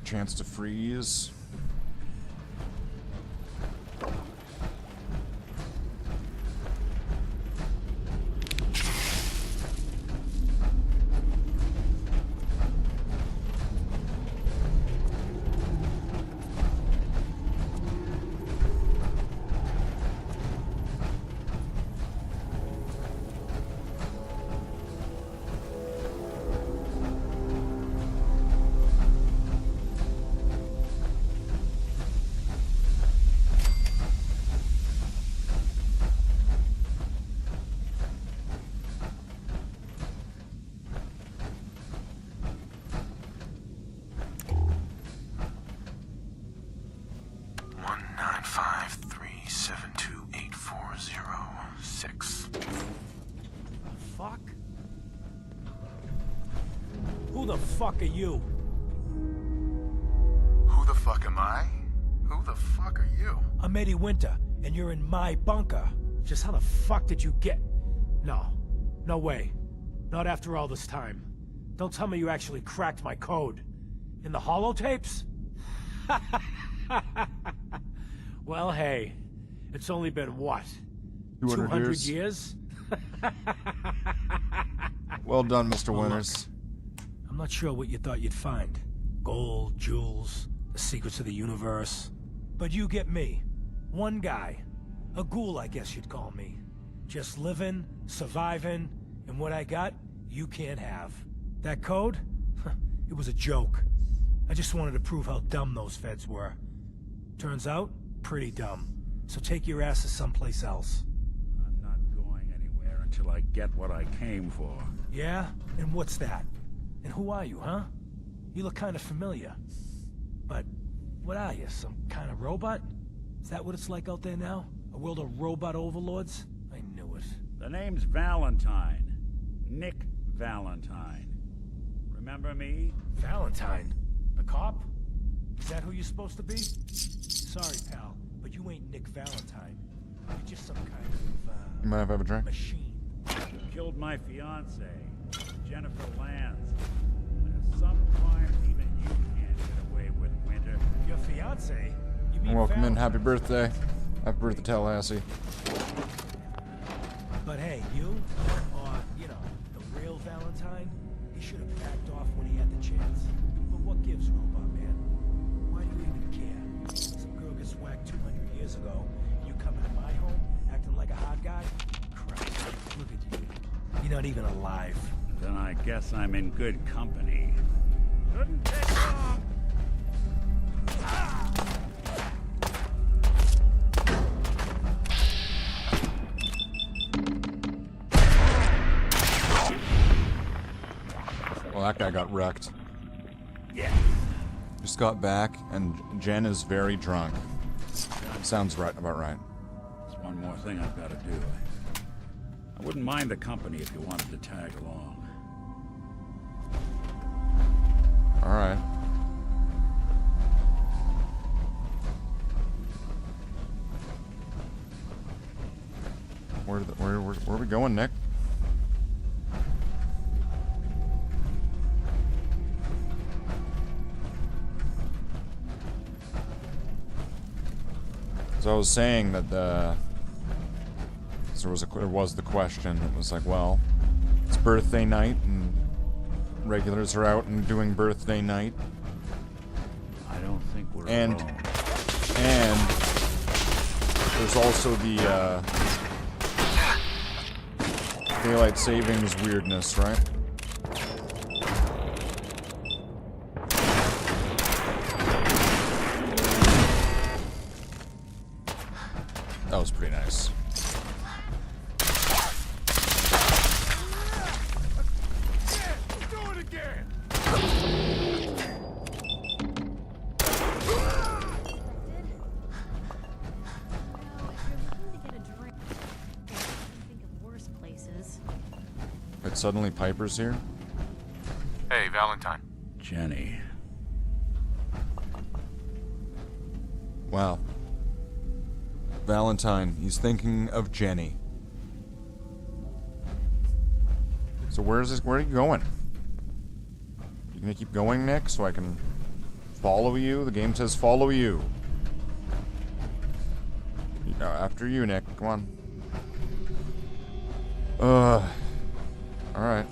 chance to freeze. Fuck? Who the fuck are you? Who the fuck am I? Who the fuck are you? I'm Eddie Winter, and you're in my bunker. Just how the fuck did you get... No. No way. Not after all this time. Don't tell me you actually cracked my code. In the holotapes? Well, hey. It's only been, what? 200 years? Well done, Mr. Winters. I'm not sure what you thought you'd find. Gold, jewels, the secrets of the universe. But you get me. One guy. A ghoul, I guess you'd call me. Just living, surviving, and what I got, you can't have. That code? It was a joke. I just wanted to prove how dumb those feds were. Turns out, pretty dumb. So take your asses someplace else. I'm not going anywhere until I get what I came for. Yeah? And what's that? And who are you, huh? You look kind of familiar. But what are you, some kind of robot? Is that what it's like out there now? A world of robot overlords? I knew it. The name's Valentine. Nick Valentine. Remember me? Valentine? The cop? Is that who you're supposed to be? Sorry, pal, but you ain't Nick Valentine. You're just some kind of, You might have a drink. machine. Killed my fiance, Jennifer Lands. There's some crimes even you can't get away with, Winter. Your fiance? You mean Welcome in. Valentine? Happy birthday. Happy birthday, Tallahassee. But hey, you, or, you know, the real Valentine, he should have backed off when he had the chance. But what gives, Robot Man? Why do you even care? Some girl gets whacked 200 years ago, and you come into my home acting like a hot guy? Christ, look at you. You're not even alive. Then I guess I'm in good company. Shouldn't take long. Well, that guy got wrecked. Yeah. Just got back, and Jen is very drunk. Sounds right, about right. There's one more thing I've got to do. I wouldn't mind the company if you wanted to tag along. All right. Where are we going, Nick? So I was saying that there was the question. It was like, well, it's birthday night and regulars are out and doing birthday night, I don't think we're and alone. there's also the daylight savings weirdness, right? That was pretty nice. Do it again! But suddenly Piper's here? Hey, Valentine. Jenny. Wow. Valentine, he's thinking of Jenny. So where are you going? You gonna keep going, Nick, so I can Follow you? The game says follow you. After you, Nick. Come on. Alright.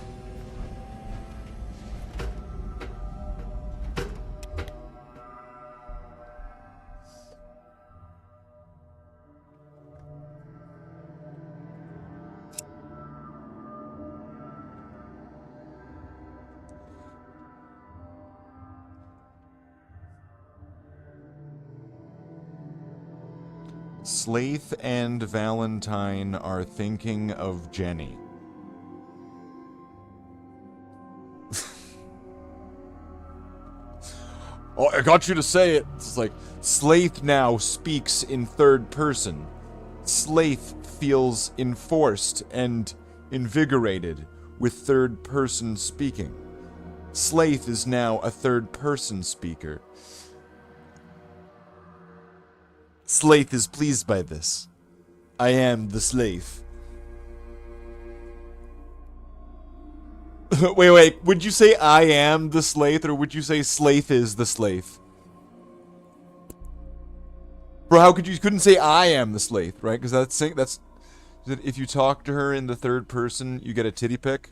Slathe and Valentine are thinking of Jenny. Oh, I got you to say it. It's like, Slathe now speaks in third person. Slathe feels enforced and invigorated with third person speaking. Slathe is now a third person speaker. Slathe is pleased by this. I am the slave. wait. Would you say I am the Slathe, or would you say Slathe is the slave? Bro, how could you couldn't say I am the Slathe, right? Because that's if you talk to her in the third person, you get a titty pic.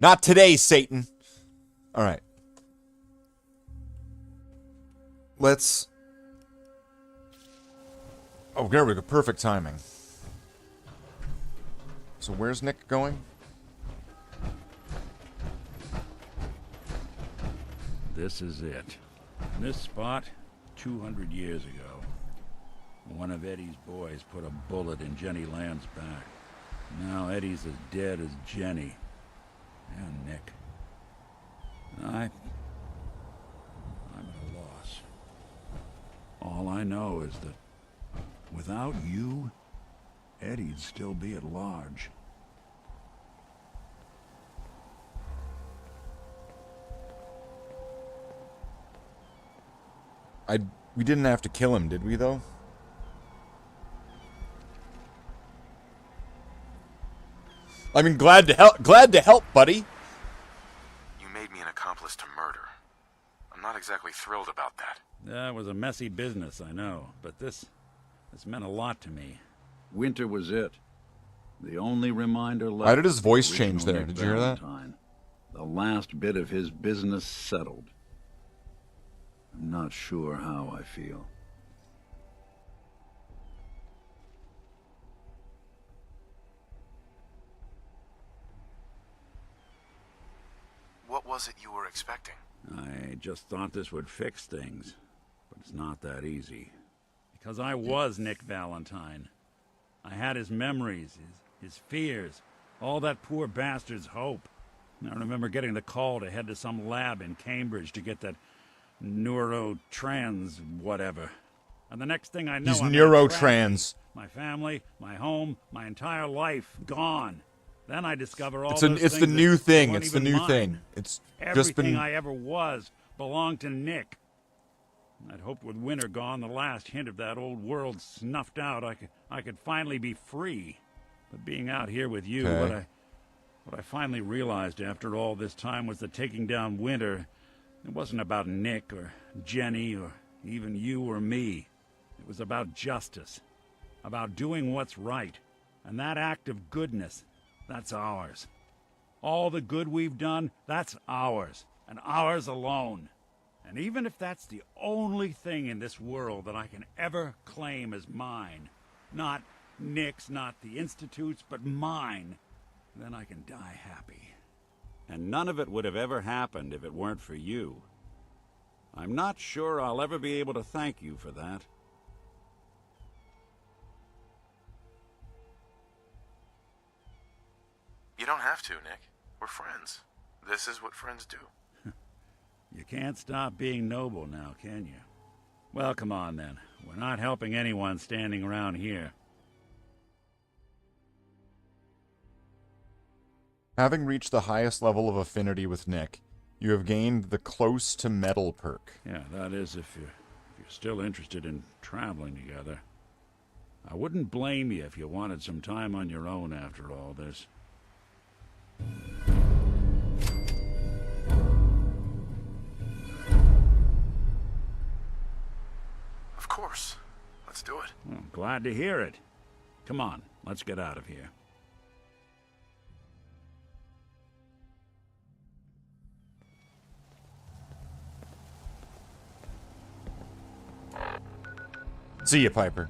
Not today, Satan. All right. Let's... Oh, there we go. Perfect timing. So where's Nick going? This is it. This spot, 200 years ago. One of Eddie's boys put a bullet in Jenny Land's back. Now Eddie's as dead as Jenny. And Nick. I'm at a loss. All I know is that without you, Eddie'd still be at large. We didn't have to kill him, did we, though? I mean, glad to help, buddy. You made me an accomplice to murder. I'm not exactly thrilled about that. That was a messy business, I know, but this meant a lot to me. Winter was it. The only reminder left. How did his voice of change there? original Did you hear that? Valentine. The last bit of his business settled. I'm not sure how I feel. What was it you were expecting? I just thought this would fix things, but it's not that easy. Because I was Nick Valentine. I had his memories, his fears, all that poor bastard's hope. I remember getting the call to head to some lab in Cambridge to get that neurotrans whatever. And the next thing I know, He's I'm neurotrans. my family, my home, my entire life gone. Then I discover all It's those the things new that thing. weren't It's the even new mine. thing. It's Everything just been. I ever was belonged to Nick. I'd hoped with winter gone, the last hint of that old world snuffed out, I could finally be free. But being out here with you, Okay. what I finally realized after all this time was that taking down Winter, it wasn't about Nick or Jenny or even you or me. It was about justice, about doing what's right. And that act of goodness, that's ours. All the good we've done, that's ours, and ours alone. And even if that's the only thing in this world that I can ever claim as mine, not Nick's, not the Institute's, but mine, then I can die happy. And none of it would have ever happened if it weren't for you. I'm not sure I'll ever be able to thank you for that. You don't have to, Nick. We're friends. This is what friends do. You can't stop being noble now, can you? Well, come on then. We're not helping anyone standing around here. Having reached the highest level of affinity with Nick, you have gained the Close to Metal perk. Yeah, that is if you're still interested in traveling together. I wouldn't blame you if you wanted some time on your own after all this. Of course. Let's do it. Well, glad to hear it. Come on, let's get out of here. See ya, Piper.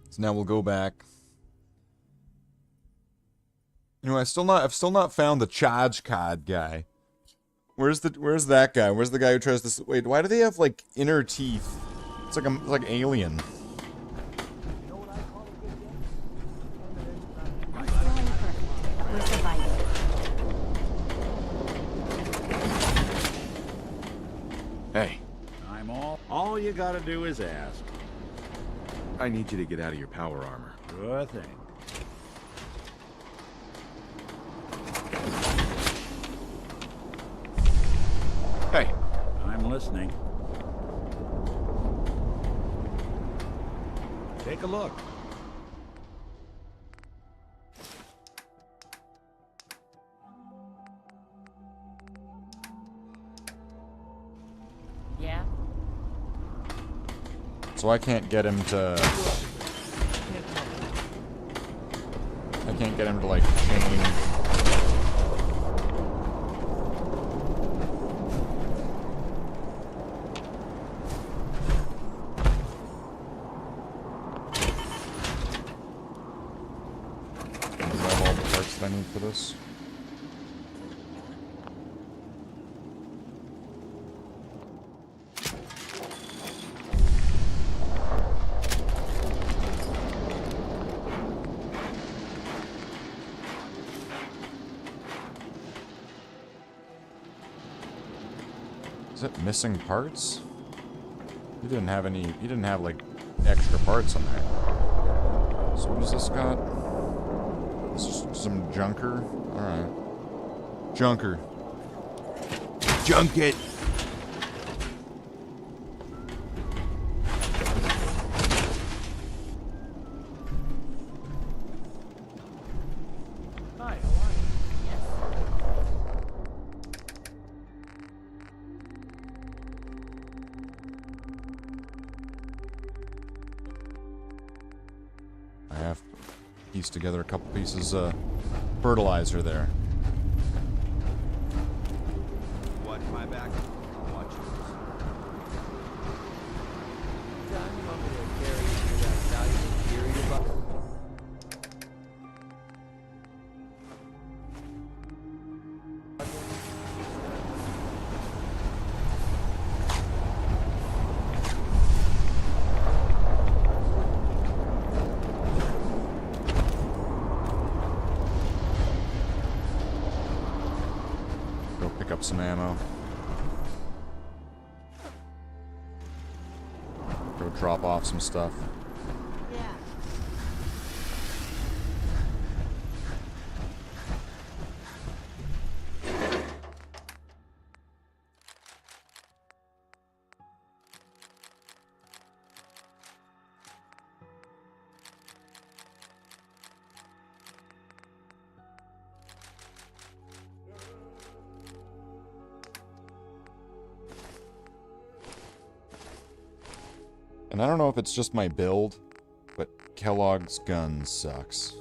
So now we'll go back. You know, I've still not found the charge card guy. Where's that guy? Where's the guy who tries to wait? Why do they have like inner teeth? It's like Alien. Where's the Bible? Hey, All you gotta do is ask. I need you to get out of your power armor. Sure thing. Hey, I'm listening. Take a look. Yeah? So I can't get him to... I can't get him to, like, change... Do I have all the parts that I need for this? Is it missing parts? He didn't have any, he didn't have like extra parts on there. So what does this got? It's just some junker? Alright. Junker. Junk it! Hi, how are you? Yes. I have pieced together a couple pieces of fertilizer there. Watch my back. I'll watch yours. Time you want me to carry you through that valuable period of... Go pick up some ammo. Go drop off some stuff. Yeah. And I don't know if it's just my build, but Kellogg's gun sucks.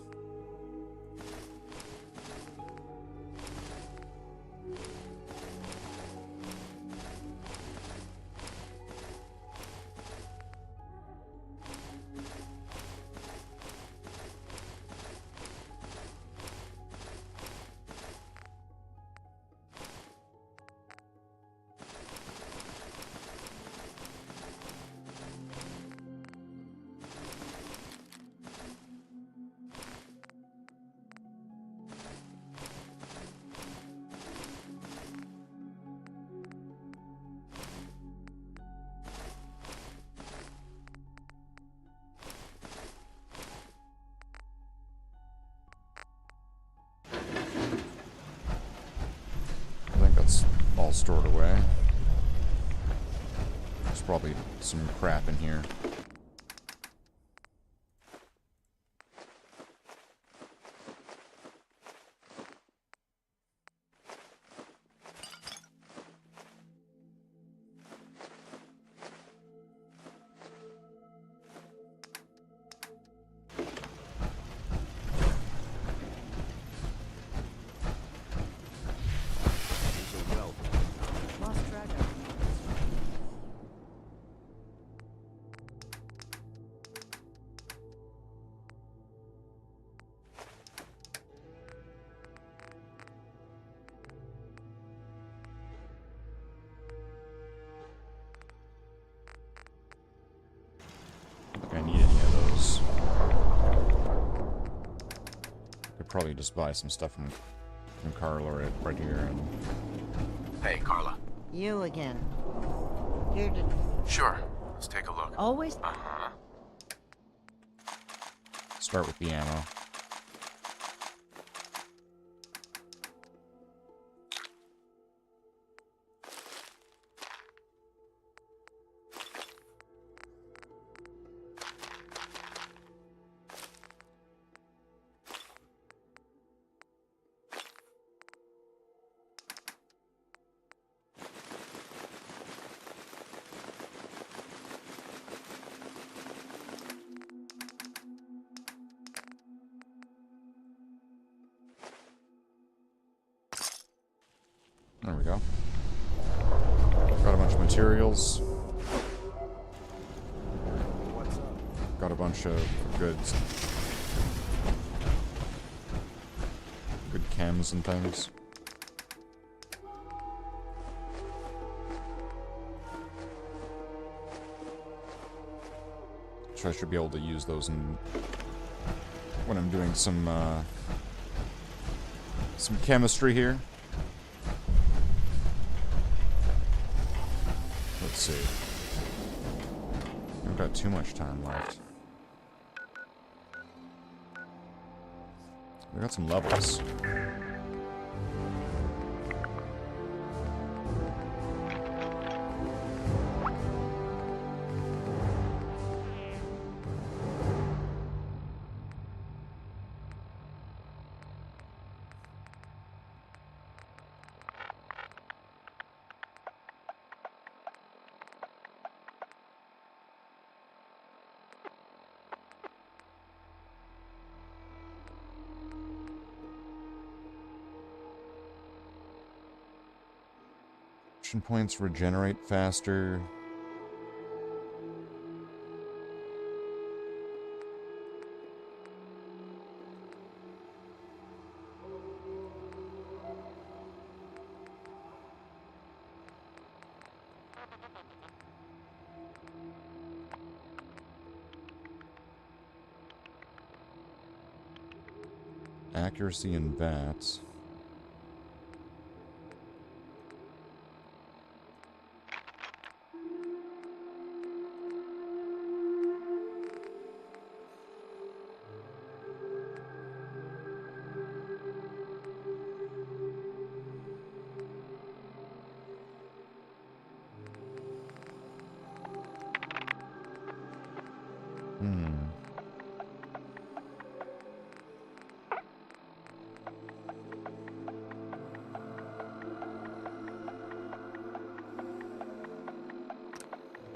all stored away. There's probably some crap in here. Lost track of it. If I need any of those. Could probably just buy some stuff from Carla right here. And Hey, Carla. You again. Here to... Sure. Let's take a look. Always... Uh-huh. start with the ammo. There we go. Got a bunch of materials. Got a bunch of goods. Good chems and things. So I should be able to use those when I'm doing some chemistry here. Let's see. I've got too much time left. We got some levels. Action points regenerate faster. Accuracy in bats.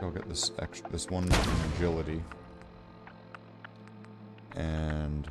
Go get this one in agility. And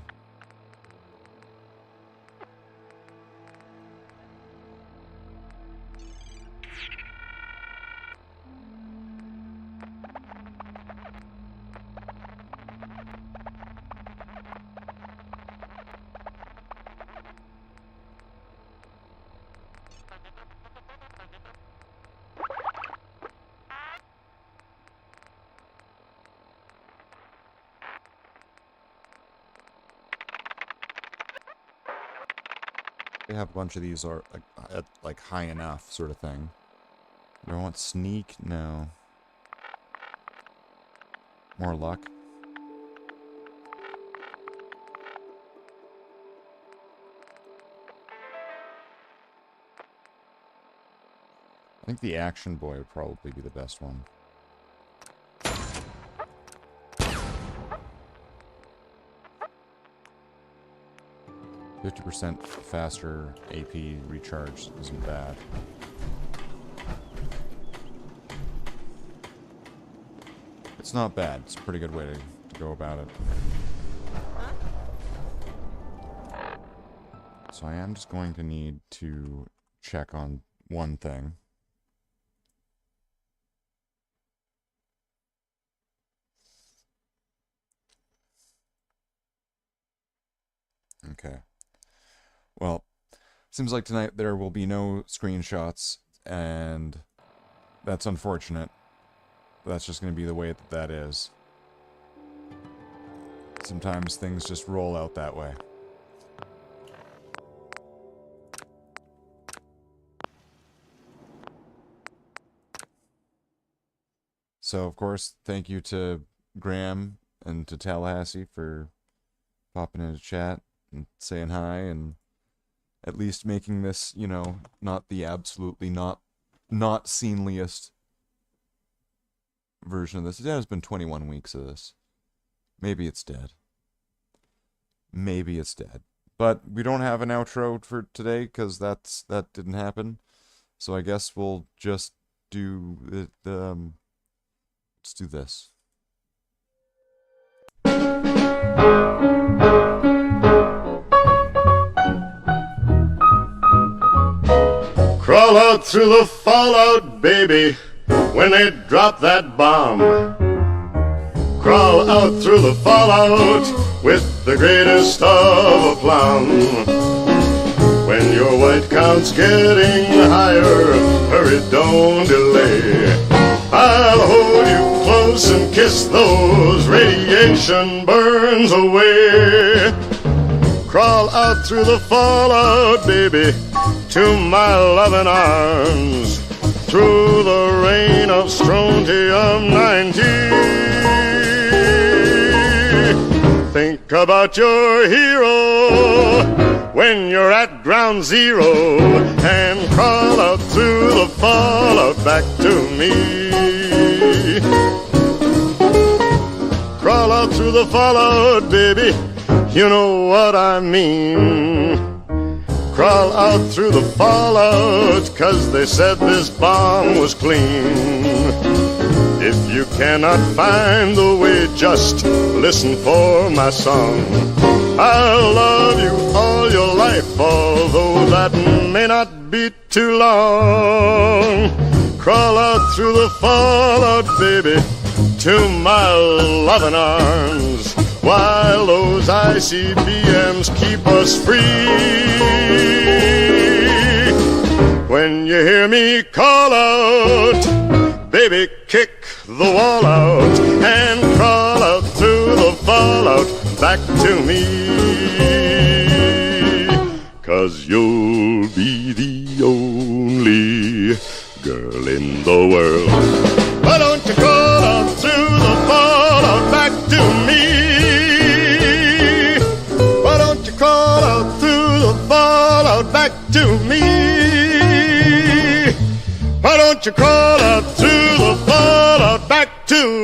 they have a bunch of these are at like high enough sort of thing. Do I want sneak? No. More luck. I think the Action Boy would probably be the best one. %, faster AP recharge isn't bad. It's not bad. It's a pretty good way to go about it. So I am just going to need to check on one thing. Okay. Well, seems like tonight there will be no screenshots, and that's unfortunate. That's just going to be the way that is. Sometimes things just roll out that way. So, of course, thank you to Graham and to Tallahassee for popping into chat and saying hi and at least making this, you know, not the absolutely not sceneliest version of this. It has been 21 weeks of this. Maybe it's dead. Maybe it's dead. But we don't have an outro for today because that didn't happen. So I guess we'll just do let's do this. Crawl out through the fallout, baby, when they drop that bomb. Crawl out through the fallout with the greatest of aplomb. When your white count's getting higher, hurry, don't delay. I'll hold you close and kiss those radiation burns away. Crawl out through the fallout, baby, to my loving arms, through the rain of strontium 90. Think about your hero when you're at ground zero, and crawl out through the fallout back to me. Crawl out through the fallout, baby, you know what I mean. Crawl out through the fallout, 'cause they said this bomb was clean. If you cannot find the way, just listen for my song. I'll love you all your life, although that may not be too long. Crawl out through the fallout, baby, to my loving arms, while those ICBMs keep us free. When you hear me call out, baby, kick the wall out and crawl out through the fallout back to me. 'Cause you'll be the only girl in the world. Why don't you crawl out through the fallout back to me? Why don't you crawl out through the fallout back to me? Why don't you crawl out through the fallout back to